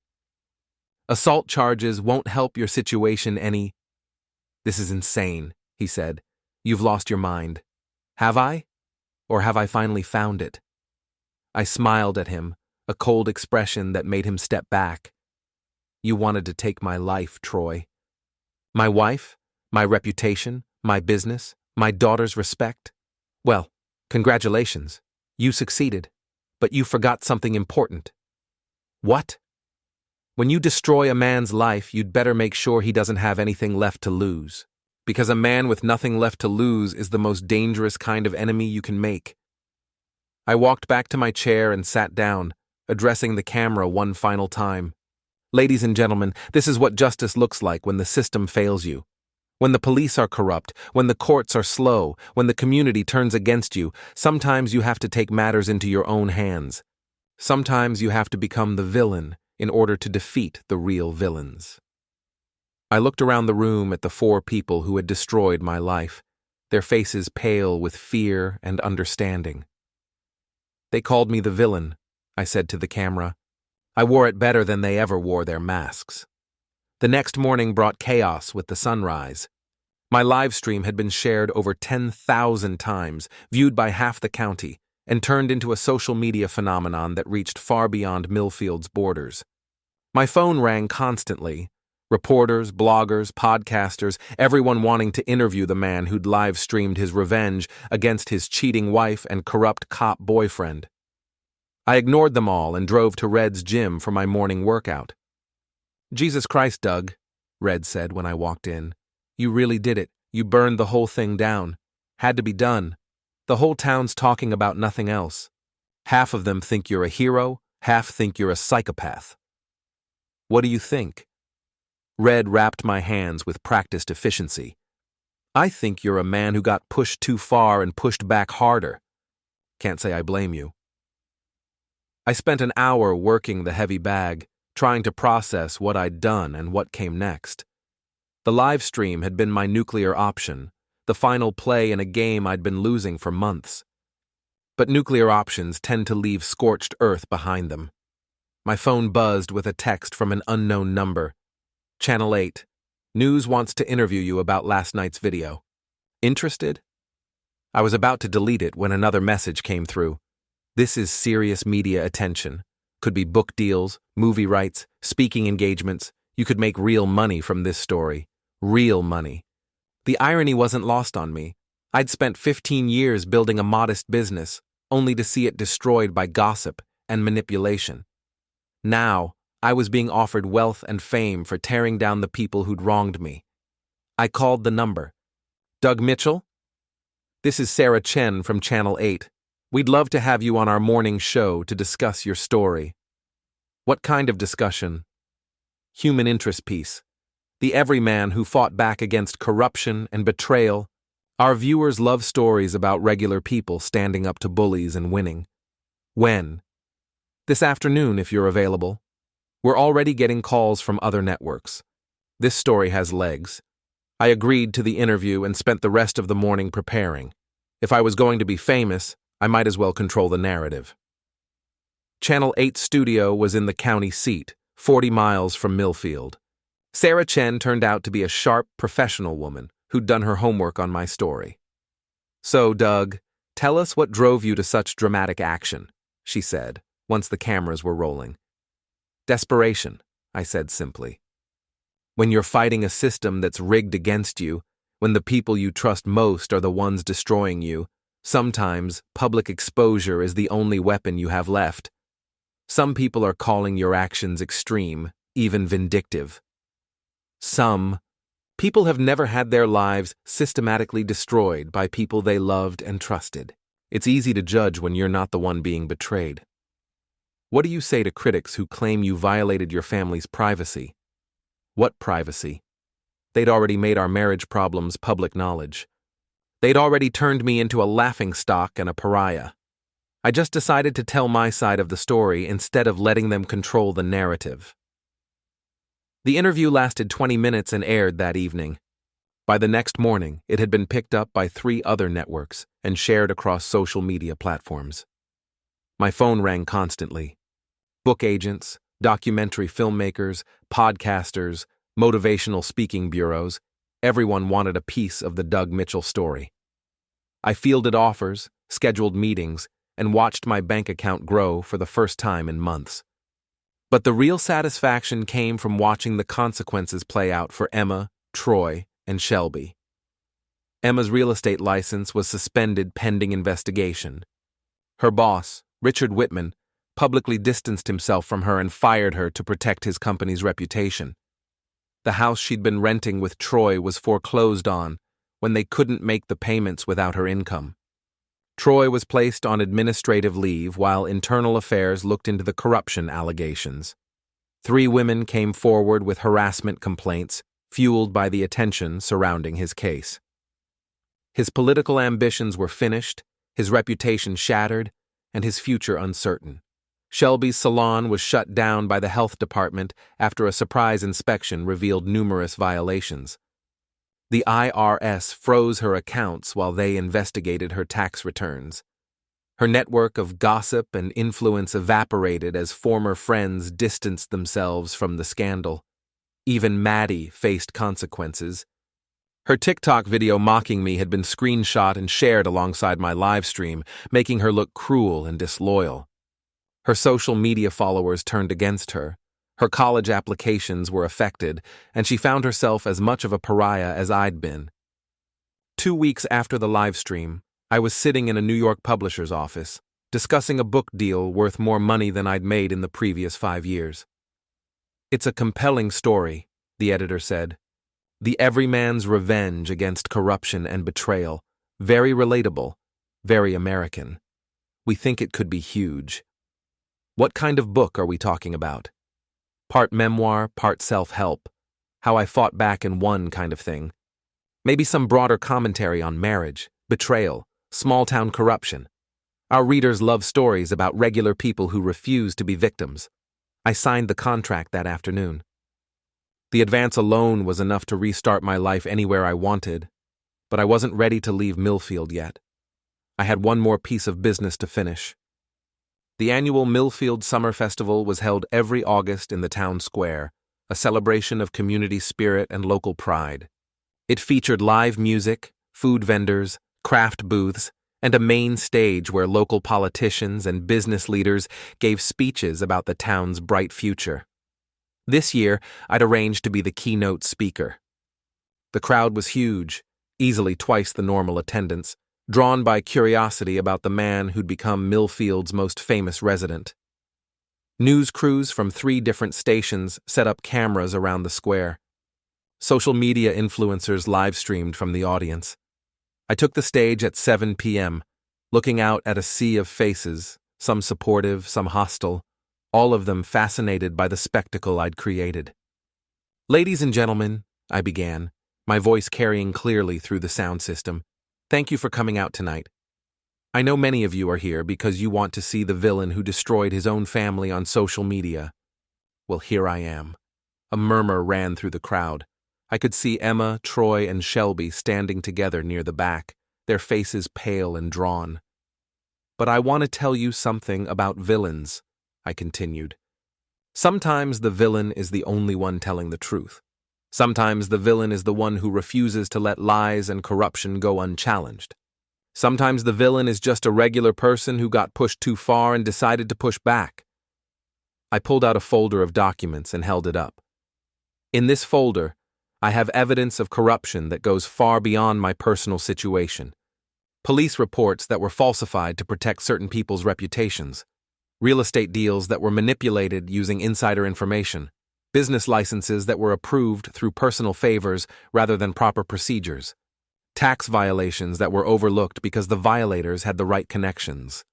Assault charges won't help your situation any. This is insane, he said. You've lost your mind. Have I? Or have I finally found it? I smiled at him, a cold expression that made him step back. You wanted to take my life, Troy. My wife, my reputation, my business, my daughter's respect. Well, congratulations. You succeeded, but you forgot something important. What? When you destroy a man's life, you'd better make sure he doesn't have anything left to lose. Because a man with nothing left to lose is the most dangerous kind of enemy you can make. I walked back to my chair and sat down, addressing the camera one final time. Ladies and gentlemen, this is what justice looks like when the system fails you. When the police are corrupt, when the courts are slow, when the community turns against you, sometimes you have to take matters into your own hands. Sometimes you have to become the villain in order to defeat the real villains. I looked around the room at the 4 people who had destroyed my life, their faces pale with fear and understanding. They called me the villain, I said to the camera. I wore it better than they ever wore their masks. The next morning brought chaos with the sunrise. My live stream had been shared over 10,000 times, viewed by half the county, and turned into a social media phenomenon that reached far beyond Millfield's borders. My phone rang constantly. Reporters, bloggers, podcasters, everyone wanting to interview the man who'd live-streamed his revenge against his cheating wife and corrupt cop boyfriend. I ignored them all and drove to Red's gym for my morning workout. Jesus Christ, Doug, Red said when I walked in. You really did it. You burned the whole thing down. Had to be done. The whole town's talking about nothing else. Half of them think you're a hero, half think you're a psychopath. What do you think? Red wrapped my hands with practiced efficiency. I think you're a man who got pushed too far and pushed back harder. Can't say I blame you. I spent an hour working the heavy bag, trying to process what I'd done and what came next. The live stream had been my nuclear option, the final play in a game I'd been losing for months. But nuclear options tend to leave scorched earth behind them. My phone buzzed with a text from an unknown number. Channel 8. News wants to interview you about last night's video. Interested? I was about to delete it when another message came through. This is serious media attention. Could be book deals, movie rights, speaking engagements. You could make real money from this story. Real money. The irony wasn't lost on me. I'd spent 15 years building a modest business, only to see it destroyed by gossip and manipulation. Now, I was being offered wealth and fame for tearing down the people who'd wronged me. I called the number. Doug Mitchell? This is Sarah Chen from Channel 8. We'd love to have you on our morning show to discuss your story. What kind of discussion? human interest piece. The everyman who fought back against corruption and betrayal. Our viewers love stories about regular people standing up to bullies and winning. When? This afternoon, if you're available. We're already getting calls from other networks. This story has legs. I agreed to the interview and spent the rest of the morning preparing. If I was going to be famous, I might as well control the narrative. Channel 8 studio was in the county seat, 40 miles from Millfield. Sarah Chen turned out to be a sharp, professional woman who'd done her homework on my story. "So, Doug, tell us what drove you to such dramatic action," she said, once the cameras were rolling. "Desperation," I said simply. When you're fighting a system that's rigged against you, when the people you trust most are the ones destroying you, sometimes public exposure is the only weapon you have left. Some people are calling your actions extreme, even vindictive. Some people have never had their lives systematically destroyed by people they loved and trusted. It's easy to judge when you're not the one being betrayed. What do you say to critics who claim you violated your family's privacy? What privacy? They'd already made our marriage problems public knowledge. They'd already turned me into a laughingstock and a pariah. I just decided to tell my side of the story instead of letting them control the narrative. The interview lasted 20 minutes and aired that evening. By the next morning, it had been picked up by 3 other networks and shared across social media platforms. My phone rang constantly. Book agents, documentary filmmakers, podcasters, motivational speaking bureaus, everyone wanted a piece of the Doug Mitchell story. I fielded offers, scheduled meetings, and watched my bank account grow for the first time in months. But the real satisfaction came from watching the consequences play out for Emma, Troy, and Shelby. Emma's real estate license was suspended pending investigation. Her boss, Richard Whitman, publicly distanced himself from her and fired her to protect his company's reputation. The house she'd been renting with Troy was foreclosed on when they couldn't make the payments without her income. Troy was placed on administrative leave while Internal Affairs looked into the corruption allegations. 3 women came forward with harassment complaints, fueled by the attention surrounding his case. His political ambitions were finished, his reputation shattered, and his future uncertain. Shelby's salon was shut down by the health department after a surprise inspection revealed numerous violations. The IRS froze her accounts while they investigated her tax returns. Her network of gossip and influence evaporated as former friends distanced themselves from the scandal. Even Maddie faced consequences. Her TikTok video mocking me had been screenshot and shared alongside my live stream, making her look cruel and disloyal. Her social media followers turned against her. Her college applications were affected, and she found herself as much of a pariah as I'd been. 2 weeks after the live stream, I was sitting in a New York publisher's office, discussing a book deal worth more money than I'd made in the previous 5 years. "It's a compelling story," the editor said. "The everyman's revenge against corruption and betrayal. Very relatable, very American. We think it could be huge." "What kind of book are we talking about?" "Part memoir, part self-help. How I fought back and won kind of thing. Maybe some broader commentary on marriage, betrayal, small-town corruption. Our readers love stories about regular people who refuse to be victims." I signed the contract that afternoon. The advance alone was enough to restart my life anywhere I wanted, but I wasn't ready to leave Millfield yet. I had one more piece of business to finish. The annual Millfield Summer Festival was held every August in the town square, a celebration of community spirit and local pride. It featured live music, food vendors, craft booths, and a main stage where local politicians and business leaders gave speeches about the town's bright future. This year, I'd arranged to be the keynote speaker. The crowd was huge, easily twice the normal attendance, drawn by curiosity about the man who'd become Millfield's most famous resident. News crews from 3 different stations set up cameras around the square. Social media influencers live-streamed from the audience. I took the stage at 7 p.m., looking out at a sea of faces, some supportive, some hostile, all of them fascinated by the spectacle I'd created. Ladies and gentlemen, I began, my voice carrying clearly through the sound system, thank you for coming out tonight. I know many of you are here because you want to see the villain who destroyed his own family on social media. Well, here I am. A murmur ran through the crowd. I could see Emma, Troy, and Shelby standing together near the back, their faces pale and drawn. But I want to tell you something about villains, I continued. Sometimes the villain is the only one telling the truth. Sometimes the villain is the one who refuses to let lies and corruption go unchallenged. Sometimes the villain is just a regular person who got pushed too far and decided to push back. I pulled out a folder of documents and held it up. In this folder, I have evidence of corruption that goes far beyond my personal situation. Police reports that were falsified to protect certain people's reputations. Real estate deals that were manipulated using insider information. Business licenses that were approved through personal favors rather than proper procedures. Tax violations that were overlooked because the violators had the right connections.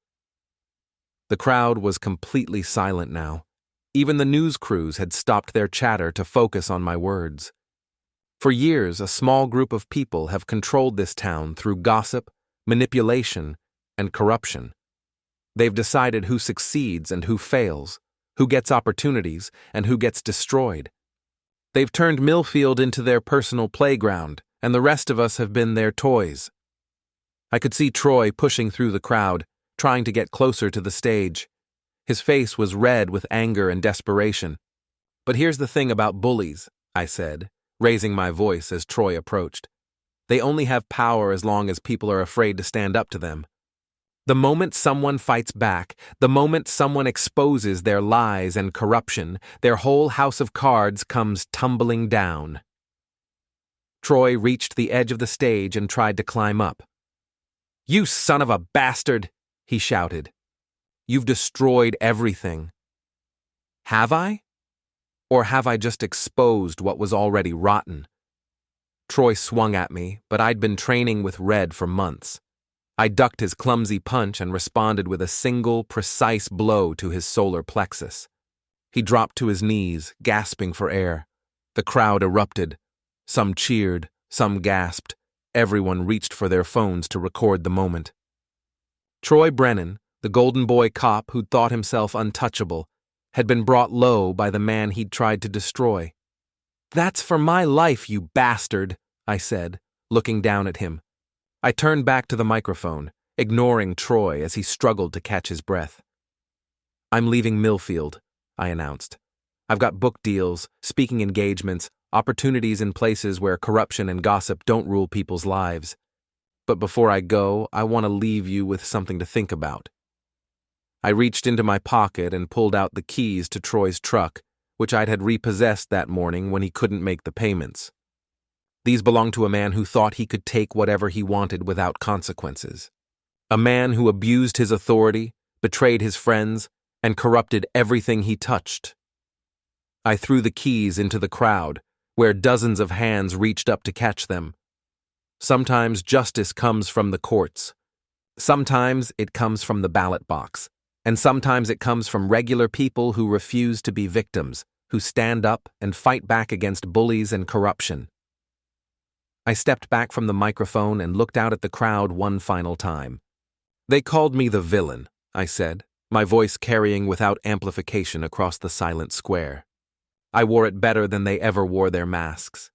The crowd was completely silent now. Even the news crews had stopped their chatter to focus on my words. For years, a small group of people have controlled this town through gossip, manipulation, and corruption. They've decided who succeeds and who fails, who gets opportunities and who gets destroyed. They've turned Millfield into their personal playground, and the rest of us have been their toys. I could see Troy pushing through the crowd, trying to get closer to the stage. His face was red with anger and desperation. But here's the thing about bullies, I said, raising my voice as Troy approached. They only have power as long as people are afraid to stand up to them. The moment someone fights back, the moment someone exposes their lies and corruption, their whole house of cards comes tumbling down. Troy reached the edge of the stage and tried to climb up. "You son of a bastard!" he shouted. "You've destroyed everything." Have I? Or have I just exposed what was already rotten? Troy swung at me, but I'd been training with Red for months. I ducked his clumsy punch and responded with a single, precise blow to his solar plexus. He dropped to his knees, gasping for air. The crowd erupted. Some cheered, some gasped. Everyone reached for their phones to record the moment. Troy Brennan, the golden boy cop who'd thought himself untouchable, had been brought low by the man he'd tried to destroy. "That's for my life, you bastard," I said, looking down at him. I turned back to the microphone, ignoring Troy as he struggled to catch his breath. "I'm leaving Millfield," I announced. "I've got book deals, speaking engagements, opportunities in places where corruption and gossip don't rule people's lives. But before I go, I want to leave you with something to think about." I reached into my pocket and pulled out the keys to Troy's truck, which I'd had repossessed that morning when he couldn't make the payments. These belonged to a man who thought he could take whatever he wanted without consequences. A man who abused his authority, betrayed his friends, and corrupted everything he touched. I threw the keys into the crowd, where dozens of hands reached up to catch them. Sometimes justice comes from the courts. Sometimes it comes from the ballot box. And sometimes it comes from regular people who refuse to be victims, who stand up and fight back against bullies and corruption. I stepped back from the microphone and looked out at the crowd one final time. "They called me the villain," I said, my voice carrying without amplification across the silent square. I wore it better than they ever wore their masks.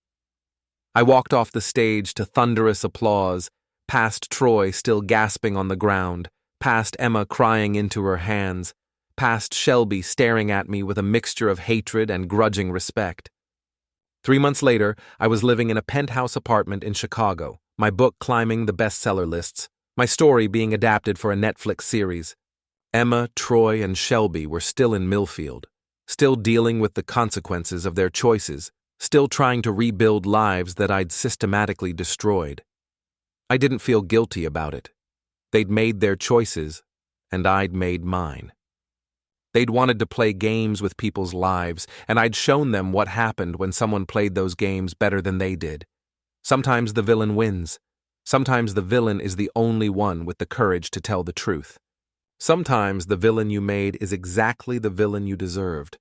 I walked off the stage to thunderous applause, past Troy still gasping on the ground, past Emma crying into her hands, past Shelby staring at me with a mixture of hatred and grudging respect. 3 months later, I was living in a penthouse apartment in Chicago, my book climbing the bestseller lists, my story being adapted for a Netflix series. Emma, Troy, and Shelby were still in Millfield, still dealing with the consequences of their choices, still trying to rebuild lives that I'd systematically destroyed. I didn't feel guilty about it. They'd made their choices, and I'd made mine. They'd wanted to play games with people's lives, and I'd shown them what happened when someone played those games better than they did. Sometimes the villain wins. Sometimes the villain is the only one with the courage to tell the truth. Sometimes the villain you made is exactly the villain you deserved.